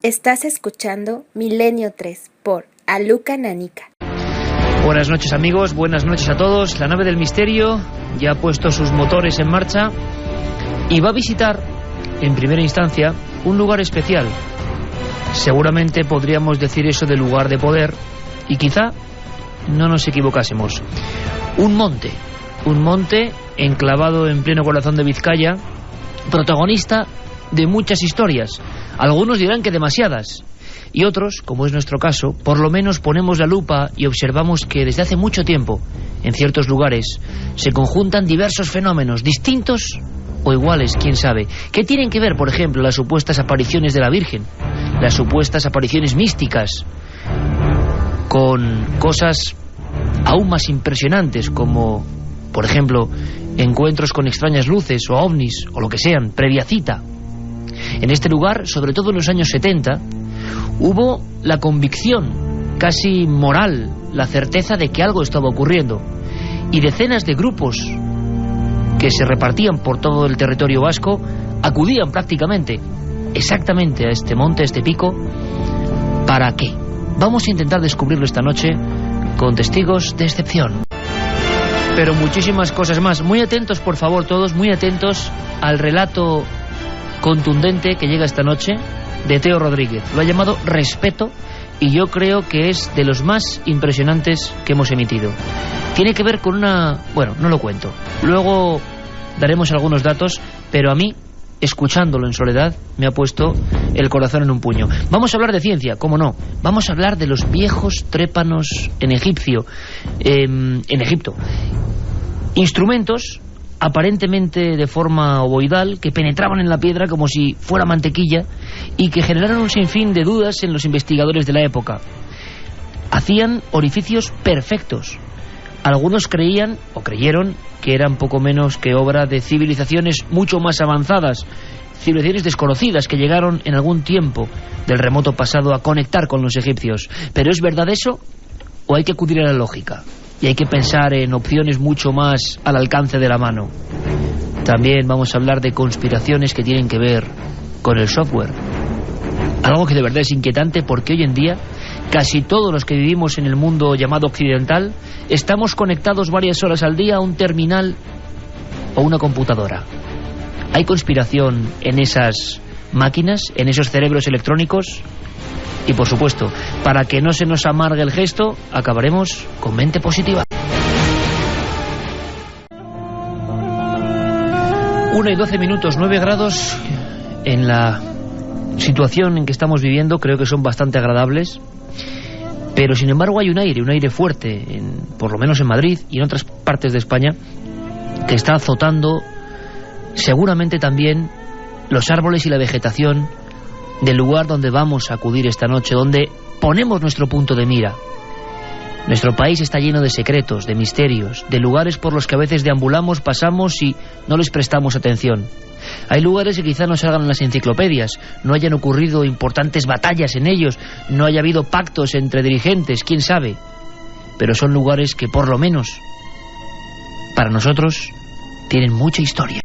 Estás escuchando Milenio 3 por Aluka Nanica. Buenas noches amigos, buenas noches a todos. La nave del misterio ya ha puesto sus motores en marcha y va a visitar, en primera instancia, un lugar especial. Seguramente podríamos decir eso de lugar de poder y quizá no nos equivocásemos. Un monte enclavado en pleno corazón de Vizcaya, protagonista de muchas historias. Algunos dirán que demasiadas, y otros, como es nuestro caso, por lo menos ponemos la lupa y observamos que desde hace mucho tiempo, en ciertos lugares, se conjuntan diversos fenómenos, distintos o iguales, quién sabe. ¿Qué tienen que ver, por ejemplo, las supuestas apariciones de la Virgen, las supuestas apariciones místicas, con cosas aún más impresionantes, como, por ejemplo, encuentros con extrañas luces o ovnis, o lo que sean, previa cita? En este lugar, sobre todo en los años 70, hubo la convicción casi moral, la certeza de que algo estaba ocurriendo, y decenas de grupos que se repartían por todo el territorio vasco acudían prácticamente exactamente a este monte, a este pico. ¿Para qué? Vamos a intentar descubrirlo esta noche con testigos de excepción, pero muchísimas cosas más. Muy atentos, por favor, todos, muy atentos al relato contundente que llega esta noche de Teo Rodríguez. Lo ha llamado Respeto y yo creo que es de los más impresionantes que hemos emitido. Tiene que ver con una... bueno, no lo cuento. Luego daremos algunos datos, pero a mí, escuchándolo en soledad, me ha puesto el corazón en un puño. Vamos a hablar de ciencia, ¿cómo no? Vamos a hablar de los viejos trépanos en Egipto. Instrumentos aparentemente de forma ovoidal, que penetraban en la piedra como si fuera mantequilla y que generaron un sinfín de dudas en los investigadores de la época. Hacían orificios perfectos. Algunos creían o creyeron que eran poco menos que obra de civilizaciones mucho más avanzadas, civilizaciones desconocidas que llegaron en algún tiempo del remoto pasado a conectar con los egipcios. ¿Pero es verdad eso o hay que acudir a la lógica? Y hay que pensar en opciones mucho más al alcance de la mano. También vamos a hablar de conspiraciones que tienen que ver con el software. Algo que de verdad es inquietante, porque hoy en día casi todos los que vivimos en el mundo llamado occidental estamos conectados varias horas al día a un terminal o una computadora. ¿Hay conspiración en esas máquinas, en esos cerebros electrónicos? Y por supuesto, para que no se nos amargue el gesto, acabaremos con mente positiva. 1:12, 9 grados. En la situación en que estamos viviendo creo que son bastante agradables, pero sin embargo hay un aire fuerte, por lo menos en Madrid y en otras partes de España, que está azotando seguramente también los árboles y la vegetación del lugar donde vamos a acudir esta noche, donde ponemos nuestro punto de mira. Nuestro país está lleno de secretos, de misterios, de lugares por los que a veces deambulamos, pasamos y no les prestamos atención. Hay lugares que quizá no salgan en las enciclopedias, no hayan ocurrido importantes batallas en ellos, no haya habido pactos entre dirigentes, quién sabe. Pero son lugares que por lo menos, para nosotros, tienen mucha historia.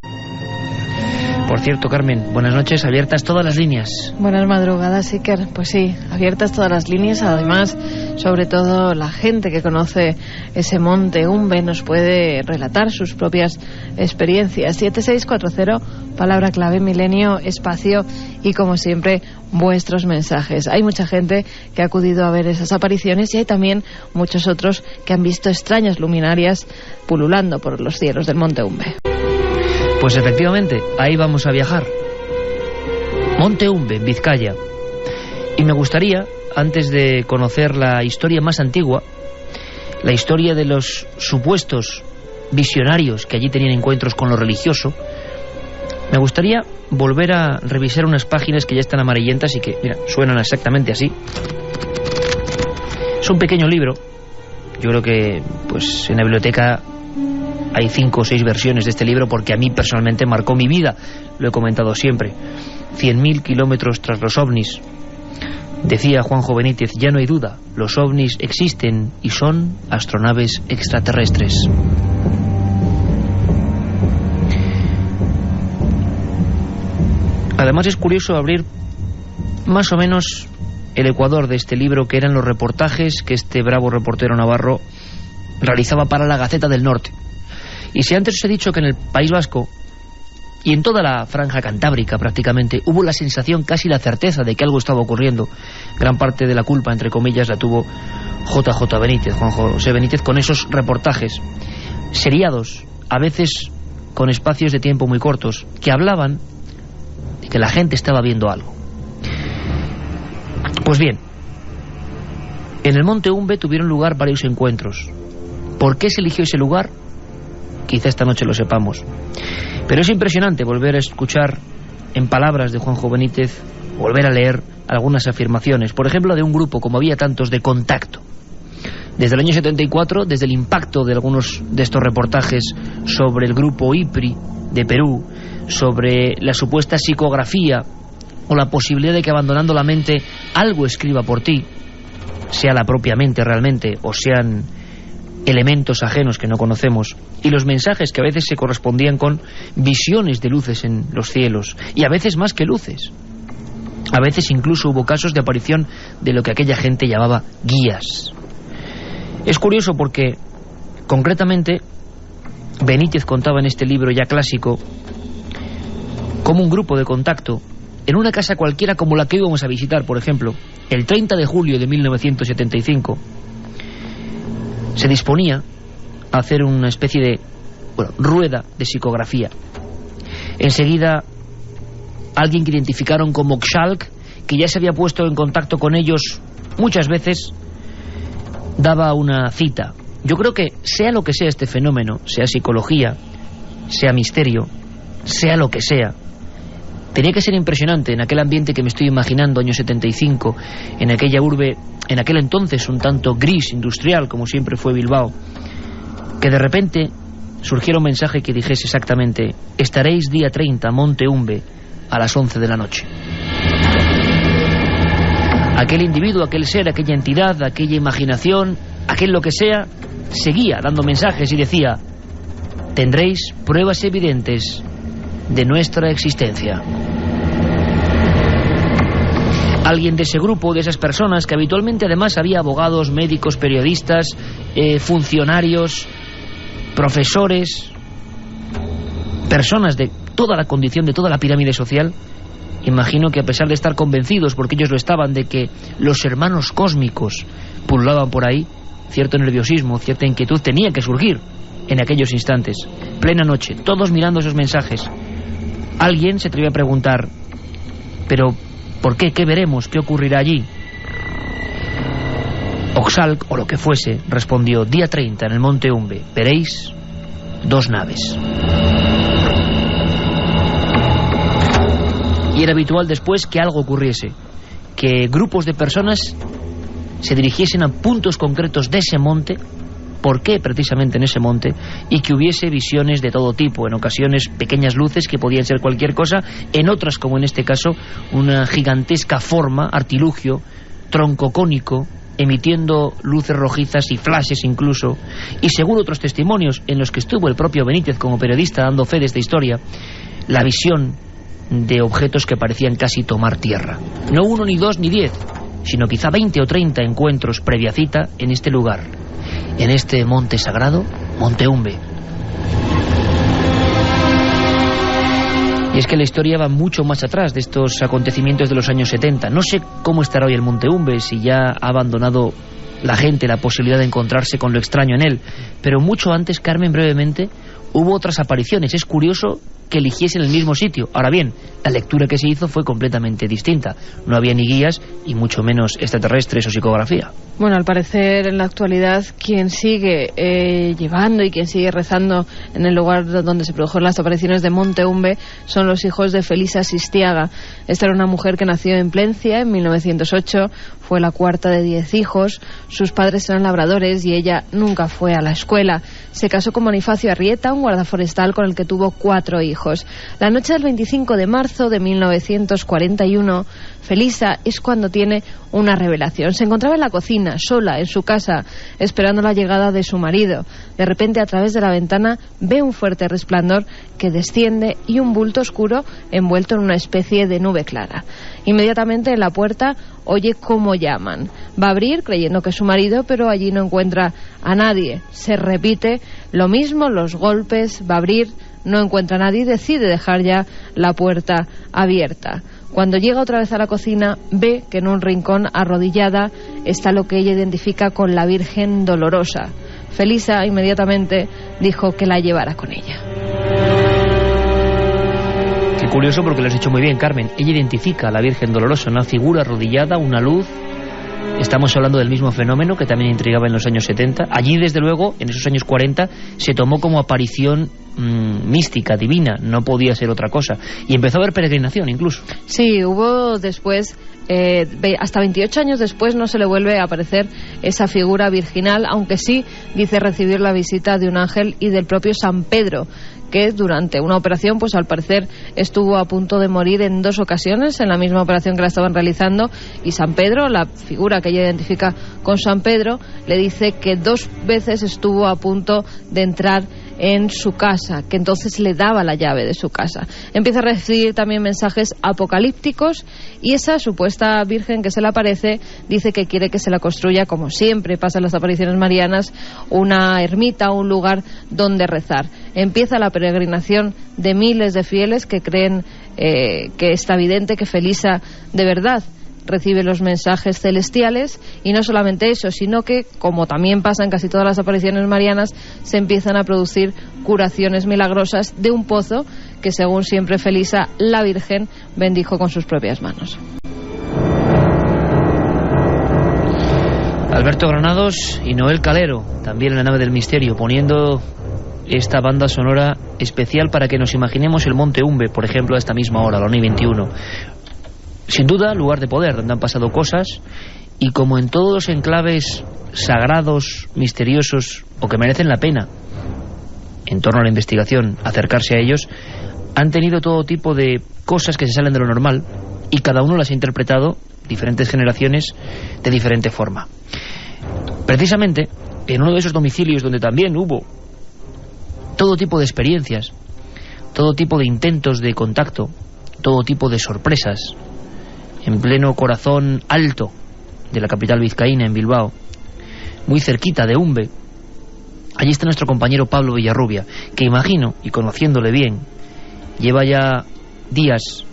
Por cierto, Carmen, buenas noches, abiertas todas las líneas. Buenas madrugadas, Iker. Pues sí, abiertas todas las líneas. Además, sobre todo la gente que conoce ese monte Umbe nos puede relatar sus propias experiencias. 7640, palabra clave, Milenio, espacio y, como siempre, vuestros mensajes. Hay mucha gente que ha acudido a ver esas apariciones y hay también muchos otros que han visto extrañas luminarias pululando por los cielos del monte Umbe. Pues efectivamente, ahí vamos a viajar. Monte Umbe, en Vizcaya. Y me gustaría, antes de conocer la historia más antigua, la historia de los supuestos visionarios que allí tenían encuentros con lo religioso, me gustaría volver a revisar unas páginas que ya están amarillentas y que, mira, suenan exactamente así. Es un pequeño libro. Yo creo que pues en la biblioteca hay 5 o 6 versiones de este libro, porque a mí personalmente marcó mi vida. Lo he comentado siempre. 100.000 kilómetros tras los ovnis. Decía Juanjo Benítez, ya no hay duda, los ovnis existen y son astronaves extraterrestres. Además es curioso abrir más o menos el ecuador de este libro, que eran los reportajes que este bravo reportero navarro realizaba para la Gaceta del Norte. Y si antes os he dicho que en el País Vasco y en toda la franja cantábrica prácticamente hubo la sensación, casi la certeza de que algo estaba ocurriendo, gran parte de la culpa, entre comillas, la tuvo JJ Benítez, Juan José Benítez, con esos reportajes seriados, a veces con espacios de tiempo muy cortos, que hablaban de que la gente estaba viendo algo. Pues bien, en el Monte Umbe tuvieron lugar varios encuentros. ¿Por qué se eligió ese lugar? Quizá esta noche lo sepamos. Pero es impresionante volver a escuchar en palabras de Juanjo Benítez, volver a leer algunas afirmaciones, por ejemplo, de un grupo, como había tantos, de Contacto. Desde el año 74, desde el impacto de algunos de estos reportajes sobre el grupo IPRI de Perú, sobre la supuesta psicografía o la posibilidad de que abandonando la mente algo escriba por ti, sea la propia mente realmente o sean elementos ajenos que no conocemos, y los mensajes que a veces se correspondían con visiones de luces en los cielos, y a veces más que luces. A veces incluso hubo casos de aparición de lo que aquella gente llamaba guías. Es curioso porque, concretamente, Benítez contaba en este libro ya clásico cómo un grupo de Contacto, en una casa cualquiera como la que íbamos a visitar, por ejemplo, el 30 de julio de 1975, se disponía a hacer una especie de rueda de psicografía. Enseguida, alguien que identificaron como Xalk, que ya se había puesto en contacto con ellos muchas veces, daba una cita. Yo creo que sea lo que sea este fenómeno, sea psicología, sea misterio, sea lo que sea, tenía que ser impresionante en aquel ambiente que me estoy imaginando, año 75, en aquella urbe, en aquel entonces un tanto gris, industrial, como siempre fue Bilbao, que de repente surgiera un mensaje que dijese exactamente: estaréis día 30, Monte Umbe, a las 11 de la noche. Aquel individuo, aquel ser, aquella entidad, aquella imaginación, aquel lo que sea, seguía dando mensajes y decía: tendréis pruebas evidentes de nuestra existencia. Alguien de ese grupo, de esas personas, que habitualmente además había abogados, médicos, periodistas, funcionarios, profesores, personas de toda la condición, de toda la pirámide social, imagino que a pesar de estar convencidos, porque ellos lo estaban, de que los hermanos cósmicos pululaban por ahí, cierto nerviosismo, cierta inquietud tenía que surgir en aquellos instantes. Plena noche, todos mirando esos mensajes. Alguien se atrevió a preguntar: ¿pero por qué? ¿Qué veremos? ¿Qué ocurrirá allí? Oxalc, o lo que fuese, respondió: día 30 en el Monte Umbe, veréis 2 naves. Y era habitual después que algo ocurriese, que grupos de personas se dirigiesen a puntos concretos de ese monte. ¿Por qué precisamente en ese monte? Y que hubiese visiones de todo tipo, en ocasiones pequeñas luces que podían ser cualquier cosa, en otras, como en este caso, una gigantesca forma, artilugio, tronco cónico, emitiendo luces rojizas y flashes incluso, y según otros testimonios en los que estuvo el propio Benítez como periodista dando fe de esta historia, la visión de objetos que parecían casi tomar tierra. No 1 ni 2 ni 10, sino quizá 20 o 30 encuentros previa cita en este lugar, en este monte sagrado, Monte Umbe. Y es que la historia va mucho más atrás de estos acontecimientos de los años 70. No sé cómo estará hoy el Monte Umbe, si ya ha abandonado la gente la posibilidad de encontrarse con lo extraño en él. Pero mucho antes, Carmen, brevemente, hubo otras apariciones. Es curioso que eligiesen el mismo sitio. Ahora bien, la lectura que se hizo fue completamente distinta. No había ni guías y mucho menos extraterrestres o psicografía. Bueno, al parecer en la actualidad quien sigue llevando y quien sigue rezando en el lugar donde se produjeron las apariciones de Monte Umbe son los hijos de Felisa Sistiaga. Esta era una mujer que nació en Plencia en 1908, fue la cuarta de 10 hijos, sus padres eran labradores y ella nunca fue a la escuela. se casó con Bonifacio Arrieta, un guardaforestal con el que tuvo 4 hijos. La noche del 25 de marzo de 1941, Felisa es cuando tiene una revelación. Se encontraba en la cocina, sola, en su casa, esperando la llegada de su marido. De repente, a través de la ventana, ve un fuerte resplandor que desciende y un bulto oscuro envuelto en una especie de nube clara. Inmediatamente en la puerta oye cómo llaman. Va a abrir creyendo que es su marido, pero allí no encuentra a nadie. Se repite lo mismo, los golpes, va a abrir, no encuentra a nadie y decide dejar ya la puerta abierta. Cuando llega otra vez a la cocina, ve que en un rincón arrodillada está lo que ella identifica con la Virgen Dolorosa. Felisa inmediatamente dijo que la llevara con ella. Qué curioso, porque lo has hecho muy bien, Carmen. Ella identifica a la Virgen Dolorosa, una figura arrodillada, una luz. Estamos hablando del mismo fenómeno que también intrigaba en los años 70. Allí, desde luego, en esos años 40, se tomó como aparición mística, divina, no podía ser otra cosa. Y empezó a haber peregrinación incluso. Sí, hubo después, hasta 28 años después no se le vuelve a aparecer esa figura virginal, aunque sí dice recibir la visita de un ángel y del propio San Pedro, que durante una operación, pues al parecer estuvo a punto de morir en 2 ocasiones en la misma operación que la estaban realizando, y San Pedro, la figura que ella identifica con San Pedro, le dice que 2 veces estuvo a punto de entrar en su casa, que entonces le daba la llave de su casa. Empieza a recibir también mensajes apocalípticos, y esa supuesta virgen que se le aparece dice que quiere que se la construya, como siempre pasa en las apariciones marianas, una ermita, un lugar donde rezar. Empieza la peregrinación de miles de fieles que creen que está evidente que Felisa de verdad recibe los mensajes celestiales, y no solamente eso, sino que, como también pasa en casi todas las apariciones marianas, se empiezan a producir curaciones milagrosas de un pozo que, según siempre Felisa, la Virgen bendijo con sus propias manos. Alberto Granados y Noel Calero, también en la nave del misterio, poniendo esta banda sonora especial para que nos imaginemos el Monte Umbe, por ejemplo, a esta misma hora, la 1:21. Sin duda, lugar de poder, donde han pasado cosas, y como en todos los enclaves sagrados, misteriosos, o que merecen la pena, en torno a la investigación, acercarse a ellos, han tenido todo tipo de cosas que se salen de lo normal, y cada uno las ha interpretado, diferentes generaciones, de diferente forma. Precisamente, en uno de esos domicilios donde también hubo todo tipo de experiencias, todo tipo de intentos de contacto, todo tipo de sorpresas, en pleno corazón alto de la capital vizcaína, en Bilbao, muy cerquita de Umbe, allí está nuestro compañero Pablo Villarrubia, que imagino, y conociéndole bien, lleva ya días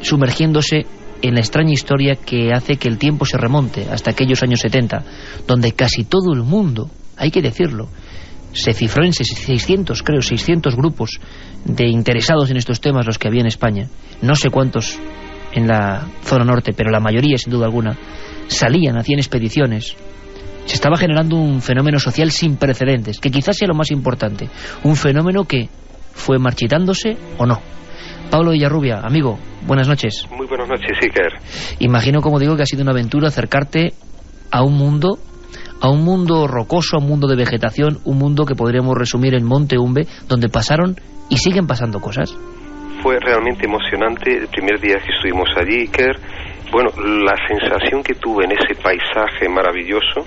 sumergiéndose en la extraña historia que hace que el tiempo se remonte hasta aquellos años 70, donde casi todo el mundo, hay que decirlo, se cifró en 600 grupos de interesados en estos temas, los que había en España. No sé cuántos en la zona norte, pero la mayoría, sin duda alguna, salían, hacían expediciones. Se estaba generando un fenómeno social sin precedentes, que quizás sea lo más importante, un fenómeno que fue marchitándose o no. Pablo Villarrubia, amigo, buenas noches. Muy buenas noches, Iker. Imagino, como digo, que ha sido una aventura acercarte a un mundo rocoso, a un mundo de vegetación, un mundo que podríamos resumir en Monte Umbe, donde pasaron y siguen pasando cosas. Fue realmente emocionante el primer día que estuvimos allí, Iker. Bueno, la sensación que tuve en ese paisaje maravilloso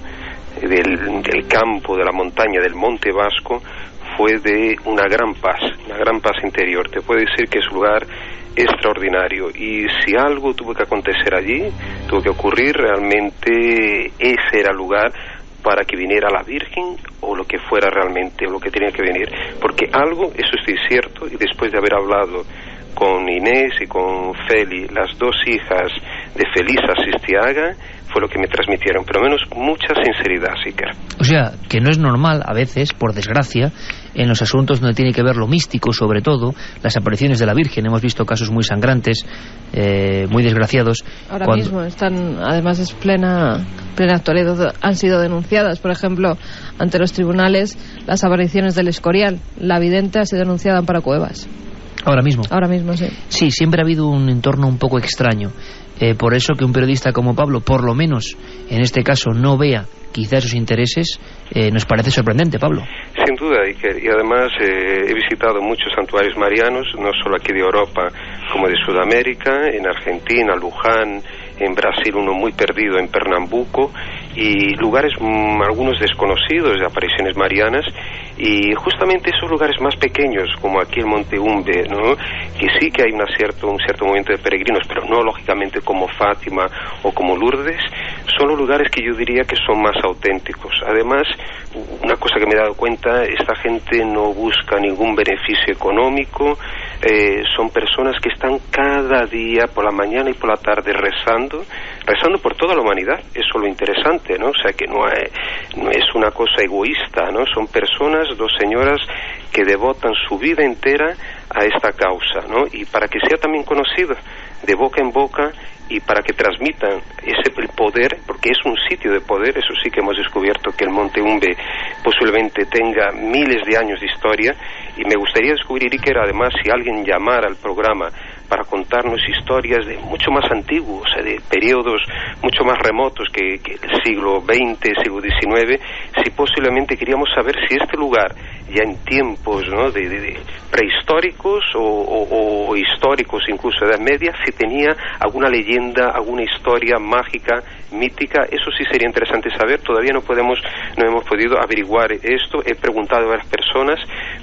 del campo, de la montaña, del Monte Vasco, fue de una gran paz interior. Te puedo decir que es un lugar extraordinario, y si algo tuvo que acontecer allí, tuvo que ocurrir, realmente ese era el lugar para que viniera la Virgen, o lo que fuera realmente, o lo que tenía que venir, porque algo, eso sí es cierto, y después de haber hablado con Inés y con Feli, las 2 hijas de Felisa Sistiaga, fue lo que me transmitieron, pero menos mucha sinceridad, Iker. O sea, que no es normal, a veces, por desgracia, en los asuntos donde tiene que ver lo místico, sobre todo, las apariciones de la Virgen. Hemos visto casos muy sangrantes, muy desgraciados. Ahora mismo están, además es plena actualidad, han sido denunciadas, por ejemplo, ante los tribunales, las apariciones del Escorial. La vidente ha sido denunciada en Amparo Cuevas. Ahora mismo, sí. Sí, siempre ha habido un entorno un poco extraño. Por eso que un periodista como Pablo, por lo menos en este caso, no vea quizá esos intereses, nos parece sorprendente, Pablo. Sin duda, Iker. Y además he visitado muchos santuarios marianos, no solo aquí de Europa, como de Sudamérica, en Argentina, Luján, en Brasil uno muy perdido en Pernambuco, y lugares algunos desconocidos de apariciones marianas, y justamente esos lugares más pequeños, como aquí el Monte Umbe, ¿no?, que sí que hay un cierto movimiento de peregrinos, pero no lógicamente como Fátima o como Lourdes, son los lugares que yo diría que son más auténticos. Además, una cosa que me he dado cuenta, esta gente no busca ningún beneficio económico, son personas que están cada día por la mañana y por la tarde rezando por toda la humanidad. Eso es lo interesante, ¿no? O sea, que no es una cosa egoísta, ¿no? Son personas, dos señoras que devotan su vida entera a esta causa, ¿no? Y para que sea también conocido de boca en boca, y para que transmitan el poder, porque es un sitio de poder. Eso sí que hemos descubierto que el Monte Umbe posiblemente tenga miles de años de historia, y me gustaría descubrir, Iker, además, si alguien llamara al programa para contarnos historias de mucho más antiguos, o sea, de periodos mucho más remotos que el siglo XX, siglo XIX, si posiblemente queríamos saber si este lugar, ya en tiempos, ¿no?, de prehistóricos o históricos, incluso de Edad Media, si tenía alguna leyenda, alguna historia mágica, mítica. Eso sí sería interesante saber. Todavía no hemos podido averiguar esto. He preguntado a varias personas,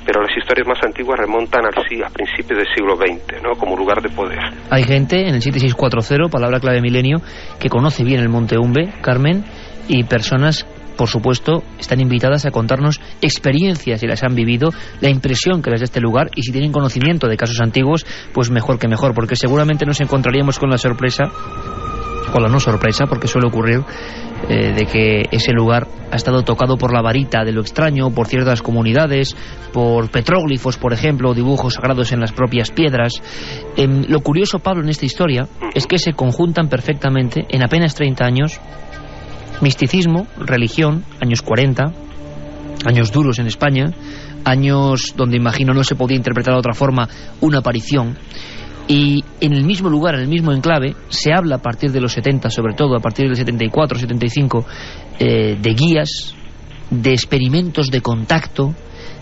pero las historias más antiguas remontan a principios del siglo XX, ¿no?, como lugar de poder. Hay gente en el 7640, palabra clave milenio, que conoce bien el Monte Umbe, Carmen, y personas, por supuesto, están invitadas a contarnos experiencias, si las han vivido, la impresión que les da este lugar, y si tienen conocimiento de casos antiguos, pues mejor que mejor, porque seguramente nos encontraríamos con la sorpresa, o la no sorpresa, porque suele ocurrir, de que ese lugar ha estado tocado por la varita de lo extraño, por ciertas comunidades, por petróglifos, por ejemplo, dibujos sagrados en las propias piedras. Lo curioso, Pablo, en esta historia es que se conjuntan perfectamente, en apenas 30 años, misticismo, religión, años 40, años duros en España, años donde imagino no se podía interpretar de otra forma una aparición, y en el mismo lugar, en el mismo enclave, se habla a partir de los 70, sobre todo a partir del 74, 75, de guías, de experimentos de contacto,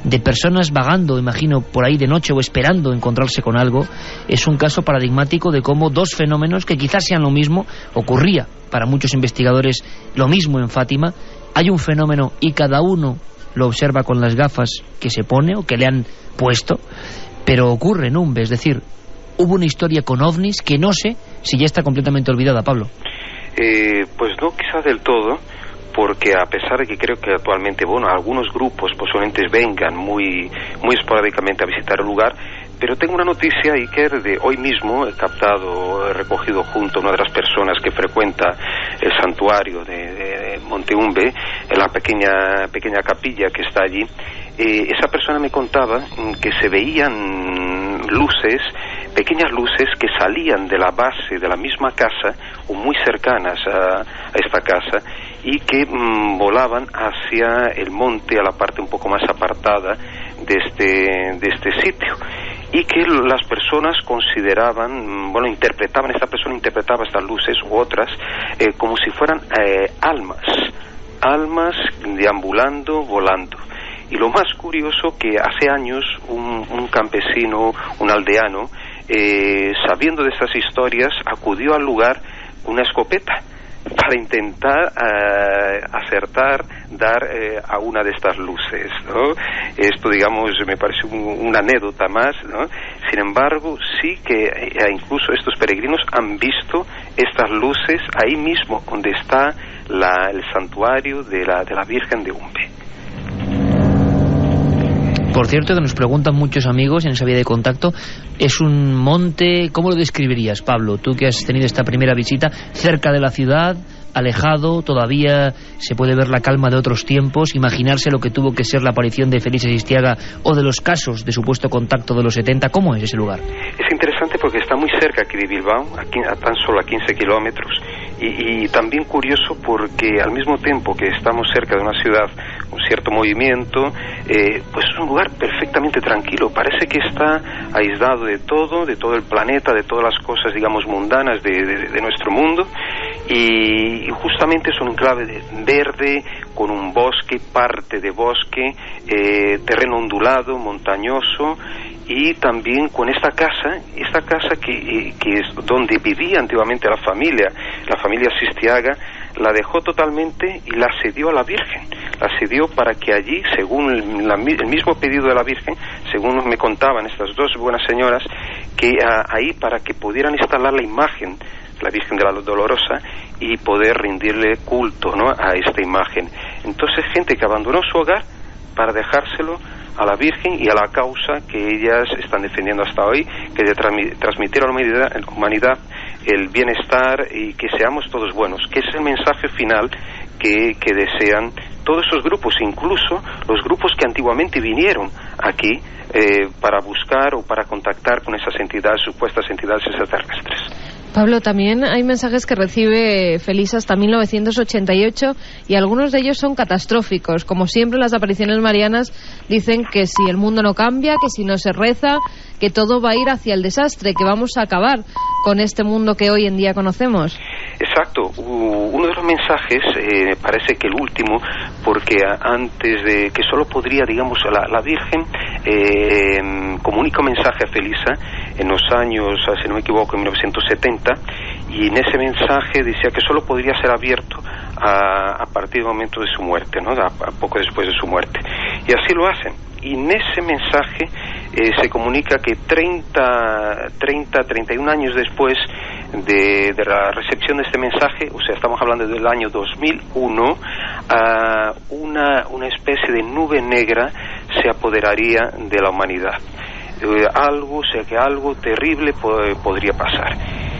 de personas vagando, imagino, por ahí de noche o esperando encontrarse con algo. Es un caso paradigmático de cómo dos fenómenos que quizás sean lo mismo, ocurría para muchos investigadores lo mismo en Fátima. Hay un fenómeno y cada uno lo observa con las gafas que se pone o que le han puesto, pero ocurre en Umbe. Es decir, hubo una historia con ovnis que no sé si ya está completamente olvidada, Pablo. Pues no, quizás del todo, porque a pesar de que creo que actualmente, bueno, algunos grupos posiblemente vengan muy esporádicamente a visitar el lugar, pero tengo una noticia, Iker, de hoy mismo. He recogido junto a una de las personas que frecuenta el santuario de Monte Umbe, en la pequeña capilla que está allí. Esa persona me contaba que se veían luces, pequeñas luces que salían de la base de la misma casa o muy cercanas a esta casa, y que volaban hacia el monte, a la parte un poco más apartada de este sitio, y que las personas consideraban, esta persona interpretaba estas luces u otras como si fueran almas deambulando, volando. Y lo más curioso, que hace años un campesino, un aldeano, sabiendo de estas historias, acudió al lugar una escopeta para intentar acertar, dar a una de estas luces, ¿no? Esto, digamos, me parece una anécdota más, ¿no? Sin embargo, sí que incluso estos peregrinos han visto estas luces ahí mismo donde está el santuario de la Virgen de Umbe. Por cierto, que nos preguntan muchos amigos en esa vía de contacto, es un monte, ¿cómo lo describirías, Pablo? Tú que has tenido esta primera visita, cerca de la ciudad, alejado, todavía se puede ver la calma de otros tiempos, imaginarse lo que tuvo que ser la aparición de Félix Existiaga o de los casos de supuesto contacto de los 70. ¿Cómo es ese lugar? Es interesante porque está muy cerca aquí de Bilbao, a tan solo a 15 kilómetros, y también curioso porque al mismo tiempo que estamos cerca de una ciudad, un cierto movimiento, pues es un lugar perfectamente tranquilo. Parece que está aislado de todo el planeta, de todas las cosas, digamos, mundanas de nuestro mundo, y justamente es un enclave verde con un bosque, parte de bosque, terreno ondulado, montañoso, y también con esta casa que es donde vivía antiguamente la familia Sistiaga, la dejó totalmente y la cedió a la Virgen. La cedió para que allí, según el mismo pedido de la Virgen, según me contaban estas dos buenas señoras, que ahí para que pudieran instalar la imagen, la Virgen de la Dolorosa, y poder rendirle culto, ¿no?, a esta imagen. Entonces, gente que abandonó su hogar para dejárselo a la Virgen y a la causa que ellas están defendiendo hasta hoy, que es de transmitir a la humanidad el bienestar y que seamos todos buenos, que es el mensaje final que desean todos esos grupos, incluso los grupos que antiguamente vinieron aquí para buscar o para contactar con esas entidades, supuestas entidades extraterrestres. Pablo, también hay mensajes que recibe Felisa hasta 1988 y algunos de ellos son catastróficos. Como siempre, las apariciones marianas dicen que si el mundo no cambia, que si no se reza, que todo va a ir hacia el desastre, que vamos a acabar con este mundo que hoy en día conocemos. Exacto. Uno de los mensajes, me parece que el último, porque antes de que solo podría, digamos, la Virgen comunica un mensaje a Felisa en los años, si no me equivoco, en 1970, y en ese mensaje decía que solo podría ser abierto a partir del momento de su muerte, ¿no?, a poco después de su muerte. Y así lo hacen. Y en ese mensaje se comunica que 31 años después de la recepción de este mensaje, o sea, estamos hablando del año 2001, una especie de nube negra se apoderaría de la humanidad. Algo terrible podría pasar.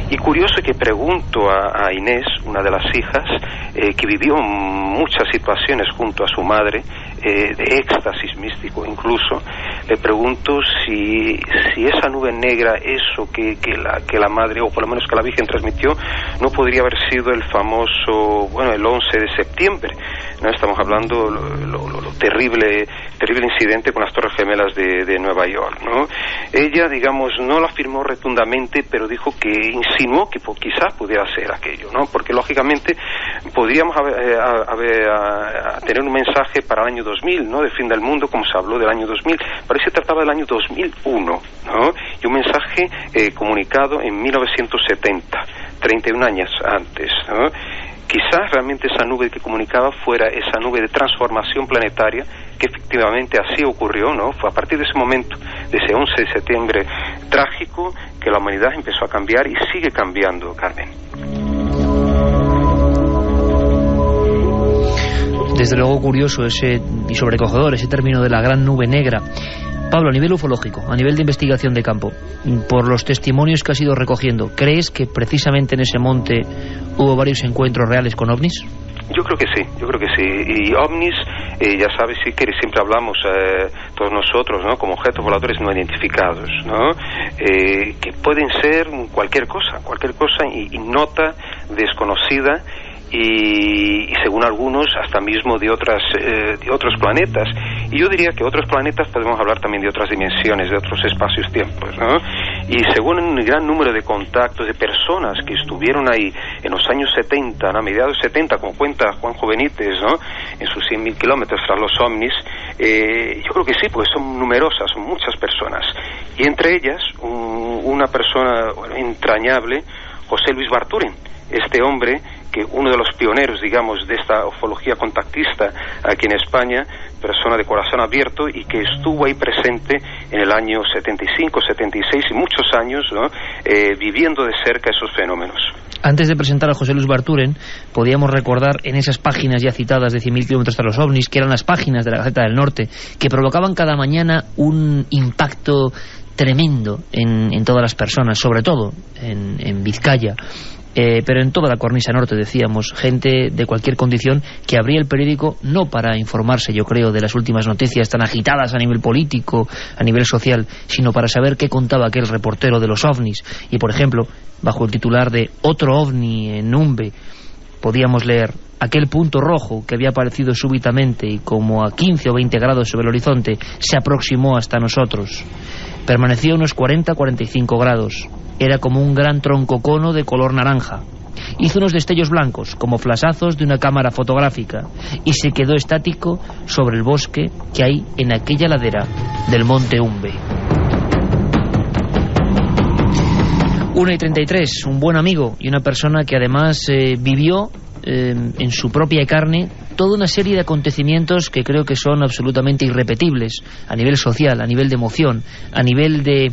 Y curioso que pregunto a Inés, una de las hijas, que vivió muchas situaciones junto a su madre, de éxtasis místico incluso, le pregunto si esa nube negra, eso que la madre, o por lo menos que la Virgen transmitió, no podría haber sido el famoso, el 11 de septiembre, ¿no? Estamos hablando lo terrible incidente con las Torres Gemelas de Nueva York, ¿no? Ella, digamos, no lo afirmó rotundamente, pero dijo que insinuó que quizás pudiera ser aquello, ¿no? Porque lógicamente podríamos tener un mensaje para el año 2000, ¿no?, de fin del mundo, como se habló del año 2000, pero se trataba del año 2001, ¿no?, y un mensaje comunicado en 1970, 31 años antes, ¿no? Quizás realmente esa nube que comunicaba fuera esa nube de transformación planetaria, que efectivamente así ocurrió, ¿no? Fue a partir de ese momento, de ese 11 de septiembre trágico, que la humanidad empezó a cambiar y sigue cambiando, Carmen. Desde luego curioso y sobrecogedor ese término de la gran nube negra. Pablo, a nivel ufológico, a nivel de investigación de campo, por los testimonios que has ido recogiendo, ¿crees que precisamente en ese monte hubo varios encuentros reales con ovnis? Yo creo que sí. Y ovnis, ya sabes, sí, que siempre hablamos todos nosotros, ¿no?, como objetos voladores no identificados, ¿no?, que pueden ser cualquier cosa y nota desconocida. Y según algunos hasta mismo de otros planetas, y yo diría que otros planetas podemos hablar también de otras dimensiones, de otros espacios-tiempos, ¿no? Y según un gran número de contactos de personas que estuvieron ahí en los años 70, ¿no?, a mediados 70, como cuenta Juanjo Benítez, ¿no?, en sus 100.000 kilómetros tras los ovnis, yo creo que sí, porque son numerosas, son muchas personas, y entre ellas una persona entrañable, José Luis Barturen, este hombre que uno de los pioneros, digamos, de esta ufología contactista aquí en España, persona de corazón abierto y que estuvo ahí presente en el año 75, 76 y muchos años, ¿no?, viviendo de cerca esos fenómenos. Antes de presentar a José Luis Barturen, podíamos recordar en esas páginas ya citadas de 100.000 kilómetros tras los ovnis, que eran las páginas de la Gaceta del Norte, que provocaban cada mañana un impacto tremendo en todas las personas, sobre todo en Vizcaya. Pero en toda la cornisa norte, decíamos, gente de cualquier condición que abría el periódico no para informarse, yo creo, de las últimas noticias tan agitadas a nivel político, a nivel social, sino para saber qué contaba aquel reportero de los ovnis. Y, por ejemplo, bajo el titular de Otro ovni en Numbe, podíamos leer: aquel punto rojo que había aparecido súbitamente y como a 15 o 20 grados sobre el horizonte se aproximó hasta nosotros. Permaneció unos 40-45 grados. Era como un gran troncocono de color naranja. Hizo unos destellos blancos, como flasazos de una cámara fotográfica, y se quedó estático sobre el bosque que hay en aquella ladera del monte Umbe. 1:33, un buen amigo y una persona que además vivió en su propia carne toda una serie de acontecimientos que creo que son absolutamente irrepetibles a nivel social, a nivel de emoción, a nivel de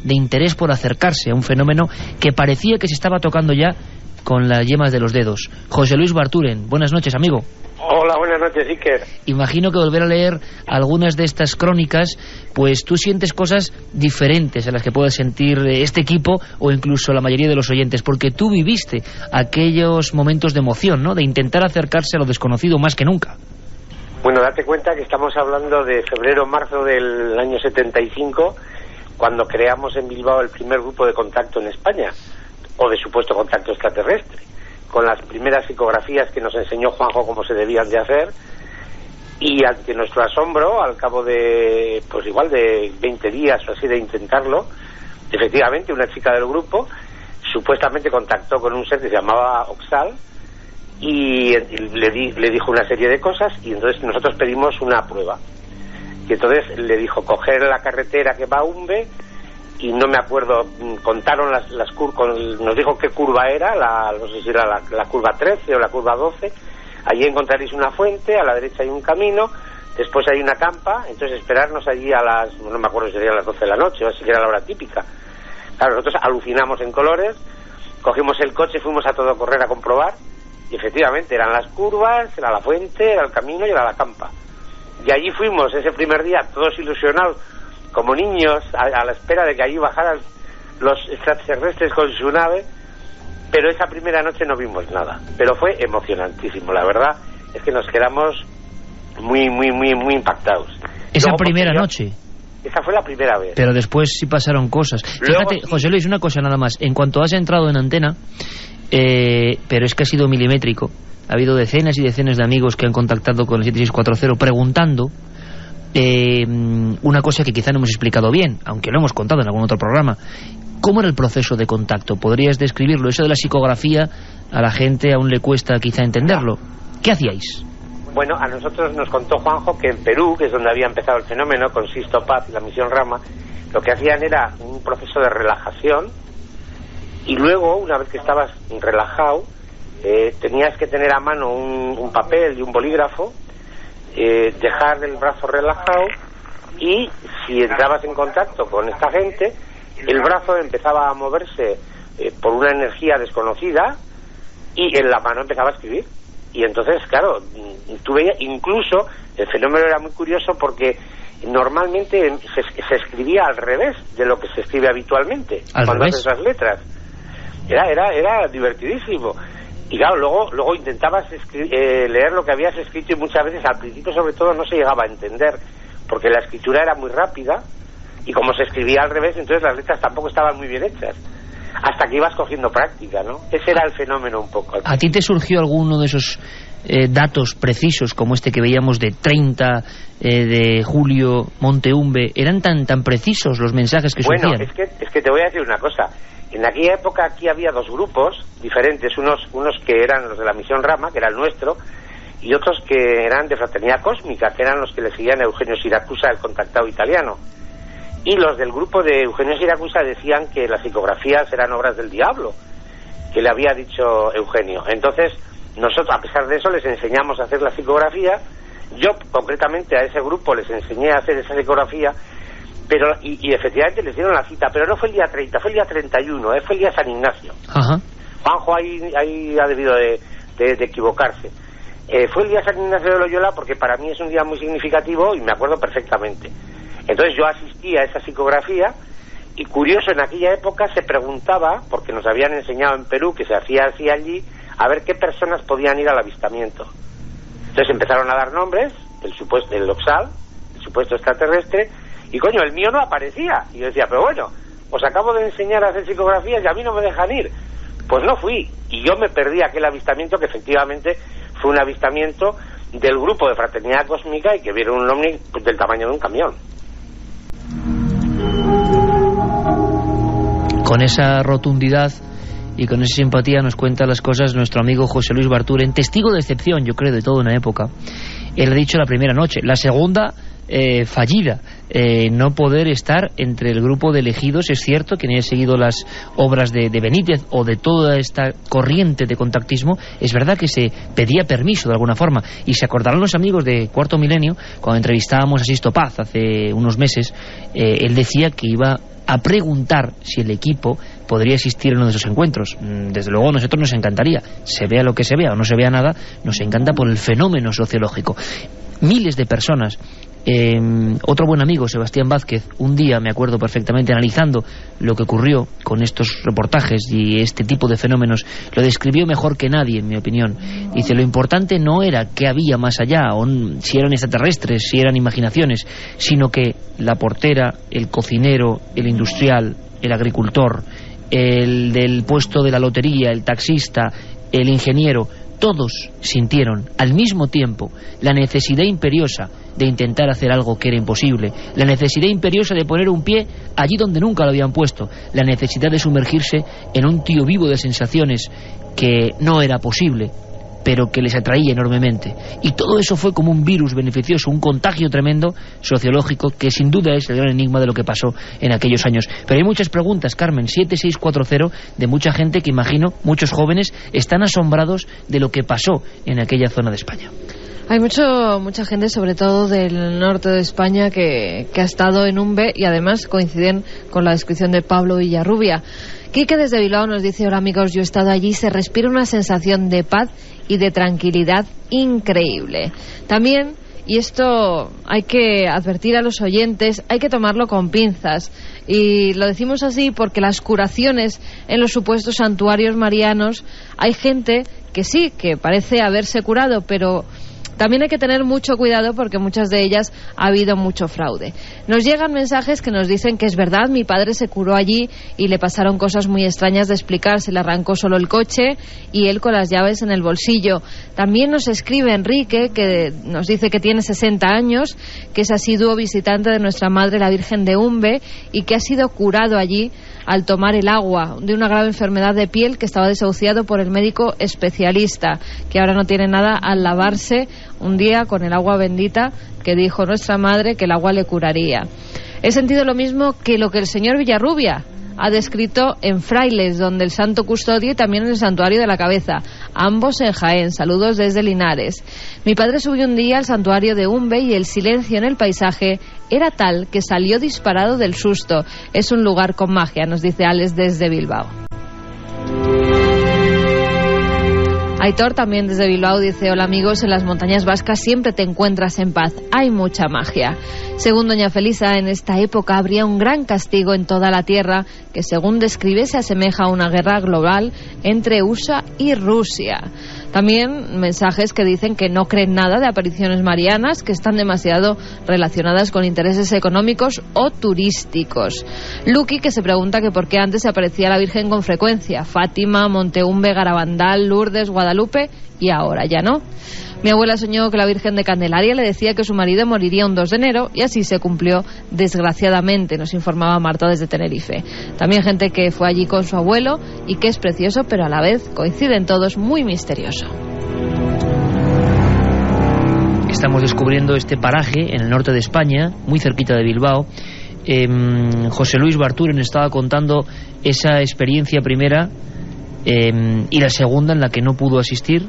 interés por acercarse a un fenómeno que parecía que se estaba tocando ya con las yemas de los dedos. José Luis Barturen, buenas noches, amigo. Hola, buenas noches, Iker. Imagino que volver a leer algunas de estas crónicas, pues tú sientes cosas diferentes a las que puede sentir este equipo o incluso la mayoría de los oyentes, porque tú viviste aquellos momentos de emoción, ¿no?, de intentar acercarse a lo desconocido más que nunca. Bueno, date cuenta que estamos hablando de febrero-marzo del año 75, cuando creamos en Bilbao el primer grupo de contacto en España, o de supuesto contacto extraterrestre, con las primeras psicografías que nos enseñó Juanjo cómo se debían de hacer, y ante nuestro asombro, al cabo de, pues igual de 20 días o así de intentarlo, efectivamente una chica del grupo supuestamente contactó con un ser que se llamaba Oxal y le dijo una serie de cosas, y entonces nosotros pedimos una prueba, y entonces le dijo coger la carretera que va a Umbe, y no me acuerdo, contaron las curvas, nos dijo qué curva era, no sé si era la curva 13 o la curva 12, allí encontraréis una fuente, a la derecha hay un camino, después hay una campa, entonces esperarnos allí no me acuerdo si serían las 12 de la noche o así que era la hora típica. Claro, nosotros alucinamos en colores, cogimos el coche, fuimos a todo correr a comprobar, y efectivamente eran las curvas, era la fuente, era el camino y era la campa. Y allí fuimos ese primer día, todos ilusionados, como niños, a la espera de que allí bajaran los extraterrestres con su nave, pero esa primera noche no vimos nada. Pero fue emocionantísimo, la verdad es que nos quedamos muy impactados. Esa primera noche. Esa fue la primera vez. Pero después sí pasaron cosas. Luego, fíjate, José Luis, una cosa nada más. En cuanto has entrado en antena, pero es que ha sido milimétrico. Ha habido decenas y decenas de amigos que han contactado con el 7640 preguntando una cosa que quizá no hemos explicado bien, aunque lo hemos contado en algún otro programa. ¿Cómo era el proceso de contacto? ¿Podrías describirlo? Eso de la psicografía a la gente aún le cuesta quizá entenderlo. ¿Qué hacíais? Bueno, a nosotros nos contó Juanjo que en Perú, que es donde había empezado el fenómeno con Sisto Paz y la misión Rama, lo que hacían era un proceso de relajación, y luego, una vez que estabas relajado, tenías que tener a mano un papel y un bolígrafo, dejar el brazo relajado, y si entrabas en contacto con esta gente, el brazo empezaba a moverse por una energía desconocida y en la mano empezaba a escribir. Y entonces, claro, tú veías, incluso el fenómeno era muy curioso porque normalmente se escribía al revés de lo que se escribe habitualmente cuando haces las letras. Era divertidísimo. Y claro, luego intentabas leer lo que habías escrito, y muchas veces al principio sobre todo no se llegaba a entender porque la escritura era muy rápida, y como se escribía al revés, entonces las letras tampoco estaban muy bien hechas, hasta que ibas cogiendo práctica, ¿no? Ese era el fenómeno un poco. ¿A ti te surgió alguno de esos datos precisos como este que veíamos de 30 de julio, Monte Umbe? ¿Eran tan precisos los mensajes que surgían? Bueno, es que te voy a decir una cosa. En aquella época aquí había dos grupos diferentes, unos que eran los de la misión Rama, que era el nuestro, y otros que eran de Fraternidad Cósmica, que eran los que le seguían a Eugenio Siracusa, el contactado italiano. Y los del grupo de Eugenio Siracusa decían que las psicografías eran obras del diablo, que le había dicho Eugenio. Entonces, nosotros, a pesar de eso, les enseñamos a hacer la psicografía. Yo, concretamente, a ese grupo les enseñé a hacer esa psicografía, pero y efectivamente les dieron la cita, pero no fue el día 30, fue el día 31, fue el día San Ignacio. Ajá. Juanjo ahí ha debido de equivocarse. Fue el día San Ignacio de Loyola porque para mí es un día muy significativo y me acuerdo perfectamente. Entonces yo asistí a esa psicografía, y curioso, en aquella época se preguntaba, porque nos habían enseñado en Perú que se hacía así allí, a ver qué personas podían ir al avistamiento. Entonces empezaron a dar nombres, el Oxal, el supuesto extraterrestre, y coño, el mío no aparecía. Y yo decía, pero bueno, os acabo de enseñar a hacer psicografías y a mí no me dejan ir. Pues no fui, y yo me perdí aquel avistamiento, que efectivamente fue un avistamiento del grupo de Fraternidad Cósmica, y que vieron un ovni del tamaño de un camión. Con esa rotundidad y con esa simpatía nos cuenta las cosas nuestro amigo José Luis Barturen, testigo de excepción, yo creo, de toda una época. Él ha dicho la primera noche, la segunda fallida, no poder estar entre el grupo de elegidos. Es cierto que ni he seguido las obras de Benítez o de toda esta corriente de contactismo, es verdad que se pedía permiso de alguna forma, y se acordarán los amigos de Cuarto Milenio, cuando entrevistábamos a Sisto Paz hace unos meses, él decía que iba a preguntar si el equipo podría asistir a uno de esos encuentros. Desde luego a nosotros nos encantaría, se vea lo que se vea o no se vea nada, nos encanta por el fenómeno sociológico. Miles de personas. Otro buen amigo, Sebastián Vázquez, un día, me acuerdo perfectamente, analizando lo que ocurrió con estos reportajes y este tipo de fenómenos, lo describió mejor que nadie, en mi opinión. Dice, lo importante no era qué había más allá, o si eran extraterrestres, si eran imaginaciones, sino que la portera, el cocinero, el industrial, el agricultor, el del puesto de la lotería, el taxista, el ingeniero, todos sintieron al mismo tiempo la necesidad imperiosa de intentar hacer algo que era imposible, la necesidad imperiosa de poner un pie allí donde nunca lo habían puesto, la necesidad de sumergirse en un tío vivo de sensaciones que no era posible, pero que les atraía enormemente. Y todo eso fue como un virus beneficioso, un contagio tremendo sociológico, que sin duda es el gran enigma de lo que pasó en aquellos años. Pero hay muchas preguntas, Carmen, 7640, de mucha gente que imagino, muchos jóvenes, están asombrados de lo que pasó en aquella zona de España. Hay mucha gente, sobre todo del norte de España, que ha estado en Umbe, y además coinciden con la descripción de Pablo Villarrubia. Quique desde Bilbao nos dice, hola amigos, yo he estado allí, se respira una sensación de paz y de tranquilidad increíble. También, y esto hay que advertir a los oyentes, hay que tomarlo con pinzas, y lo decimos así porque las curaciones en los supuestos santuarios marianos, hay gente que sí, que parece haberse curado, pero también hay que tener mucho cuidado porque muchas de ellas ha habido mucho fraude. Nos llegan mensajes que nos dicen que es verdad, mi padre se curó allí y le pasaron cosas muy extrañas de explicar, se le arrancó solo el coche y él con las llaves en el bolsillo. También nos escribe Enrique, que nos dice que tiene 60 años, que es asiduo visitante de nuestra Madre la Virgen de Umbe y que ha sido curado allí al tomar el agua de una grave enfermedad de piel, que estaba desahuciado por el médico especialista, que ahora no tiene nada al lavarse un día con el agua bendita que dijo nuestra madre que el agua le curaría. He sentido lo mismo que lo que el señor Villarrubia ha descrito en Frailes, donde el santo custodio, y también en el santuario de la Cabeza, ambos en Jaén. Saludos desde Linares. Mi padre subió un día al santuario de Umbe y el silencio en el paisaje era tal que salió disparado del susto. Es un lugar con magia, nos dice Alex desde Bilbao. Aitor también desde Bilbao dice, hola amigos, en las montañas vascas siempre te encuentras en paz, hay mucha magia. Según doña Felisa, en esta época habría un gran castigo en toda la tierra que, según describe, se asemeja a una guerra global entre USA y Rusia. También mensajes que dicen que no creen nada de apariciones marianas, que están demasiado relacionadas con intereses económicos o turísticos. Lucky, que se pregunta que por qué antes se aparecía la Virgen con frecuencia, Fátima, Monteumbe, Garabandal, Lourdes, Guadalupe, y ahora ya no. Mi abuela soñó que la Virgen de Candelaria le decía que su marido moriría un 2 de enero y así se cumplió, desgraciadamente, nos informaba Marta desde Tenerife. También gente que fue allí con su abuelo y que es precioso, pero a la vez coinciden todos, muy misterioso. Estamos descubriendo este paraje en el norte de España, muy cerquita de Bilbao. José Luis Barturen estaba contando esa experiencia primera y la segunda en la que no pudo asistir.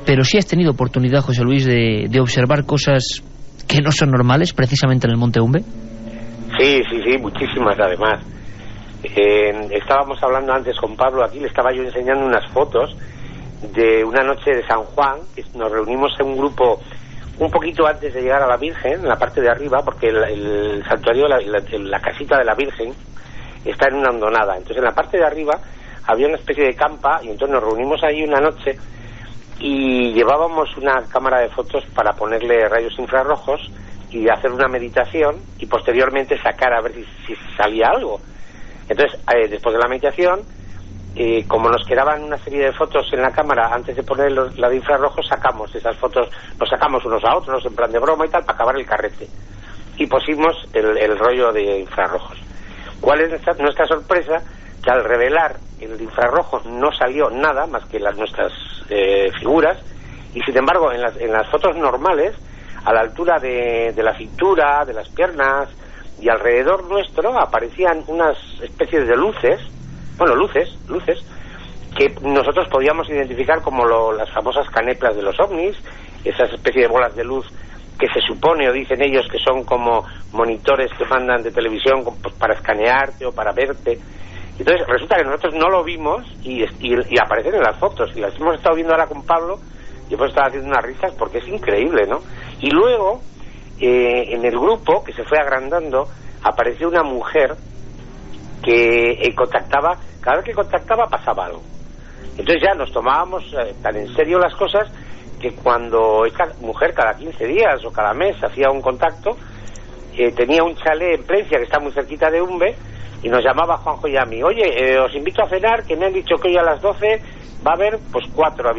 Pero sí has tenido oportunidad, José Luis, de observar cosas que no son normales, precisamente en el Monte Umbe. Sí, muchísimas además. Estábamos hablando antes con Pablo, aquí le estaba yo enseñando unas fotos de una noche de San Juan, que nos reunimos en un grupo un poquito antes de llegar a la Virgen, en la parte de arriba, porque el santuario, la casita de la Virgen, está en una hondonada. Entonces en la parte de arriba había una especie de campa y entonces nos reunimos ahí una noche y llevábamos una cámara de fotos para ponerle rayos infrarrojos y hacer una meditación y posteriormente sacar a ver si salía algo. Entonces, después de la meditación, como nos quedaban una serie de fotos en la cámara antes de poner la de infrarrojos, sacamos esas fotos, nos sacamos unos a otros en plan de broma y tal, para acabar el carrete. Y pusimos el rollo de infrarrojos. ¿Cuál es nuestra sorpresa? Que al revelar en el infrarrojo no salió nada más que nuestras figuras, y sin embargo en las fotos normales, a la altura de la cintura, de las piernas y alrededor nuestro, aparecían unas especies de luces, que nosotros podíamos identificar como las famosas caneplas de los ovnis, esas especies de bolas de luz que se supone, o dicen ellos, que son como monitores que mandan de televisión pues, para escanearte o para verte. Entonces resulta que nosotros no lo vimos y aparecen en las fotos, y las hemos estado viendo ahora con Pablo y hemos estado haciendo unas risas porque es increíble, ¿no? Y luego en el grupo, que se fue agrandando, apareció una mujer que contactaba, cada vez que contactaba pasaba algo. Entonces ya nos tomábamos tan en serio las cosas que cuando esta mujer cada 15 días o cada mes hacía un contacto, tenía un chalet en Plencia, que está muy cerquita de Umbe, y nos llamaba Juanjo y a mí: oye, os invito a cenar, que me han dicho que hoy a las 12 va a haber pues 4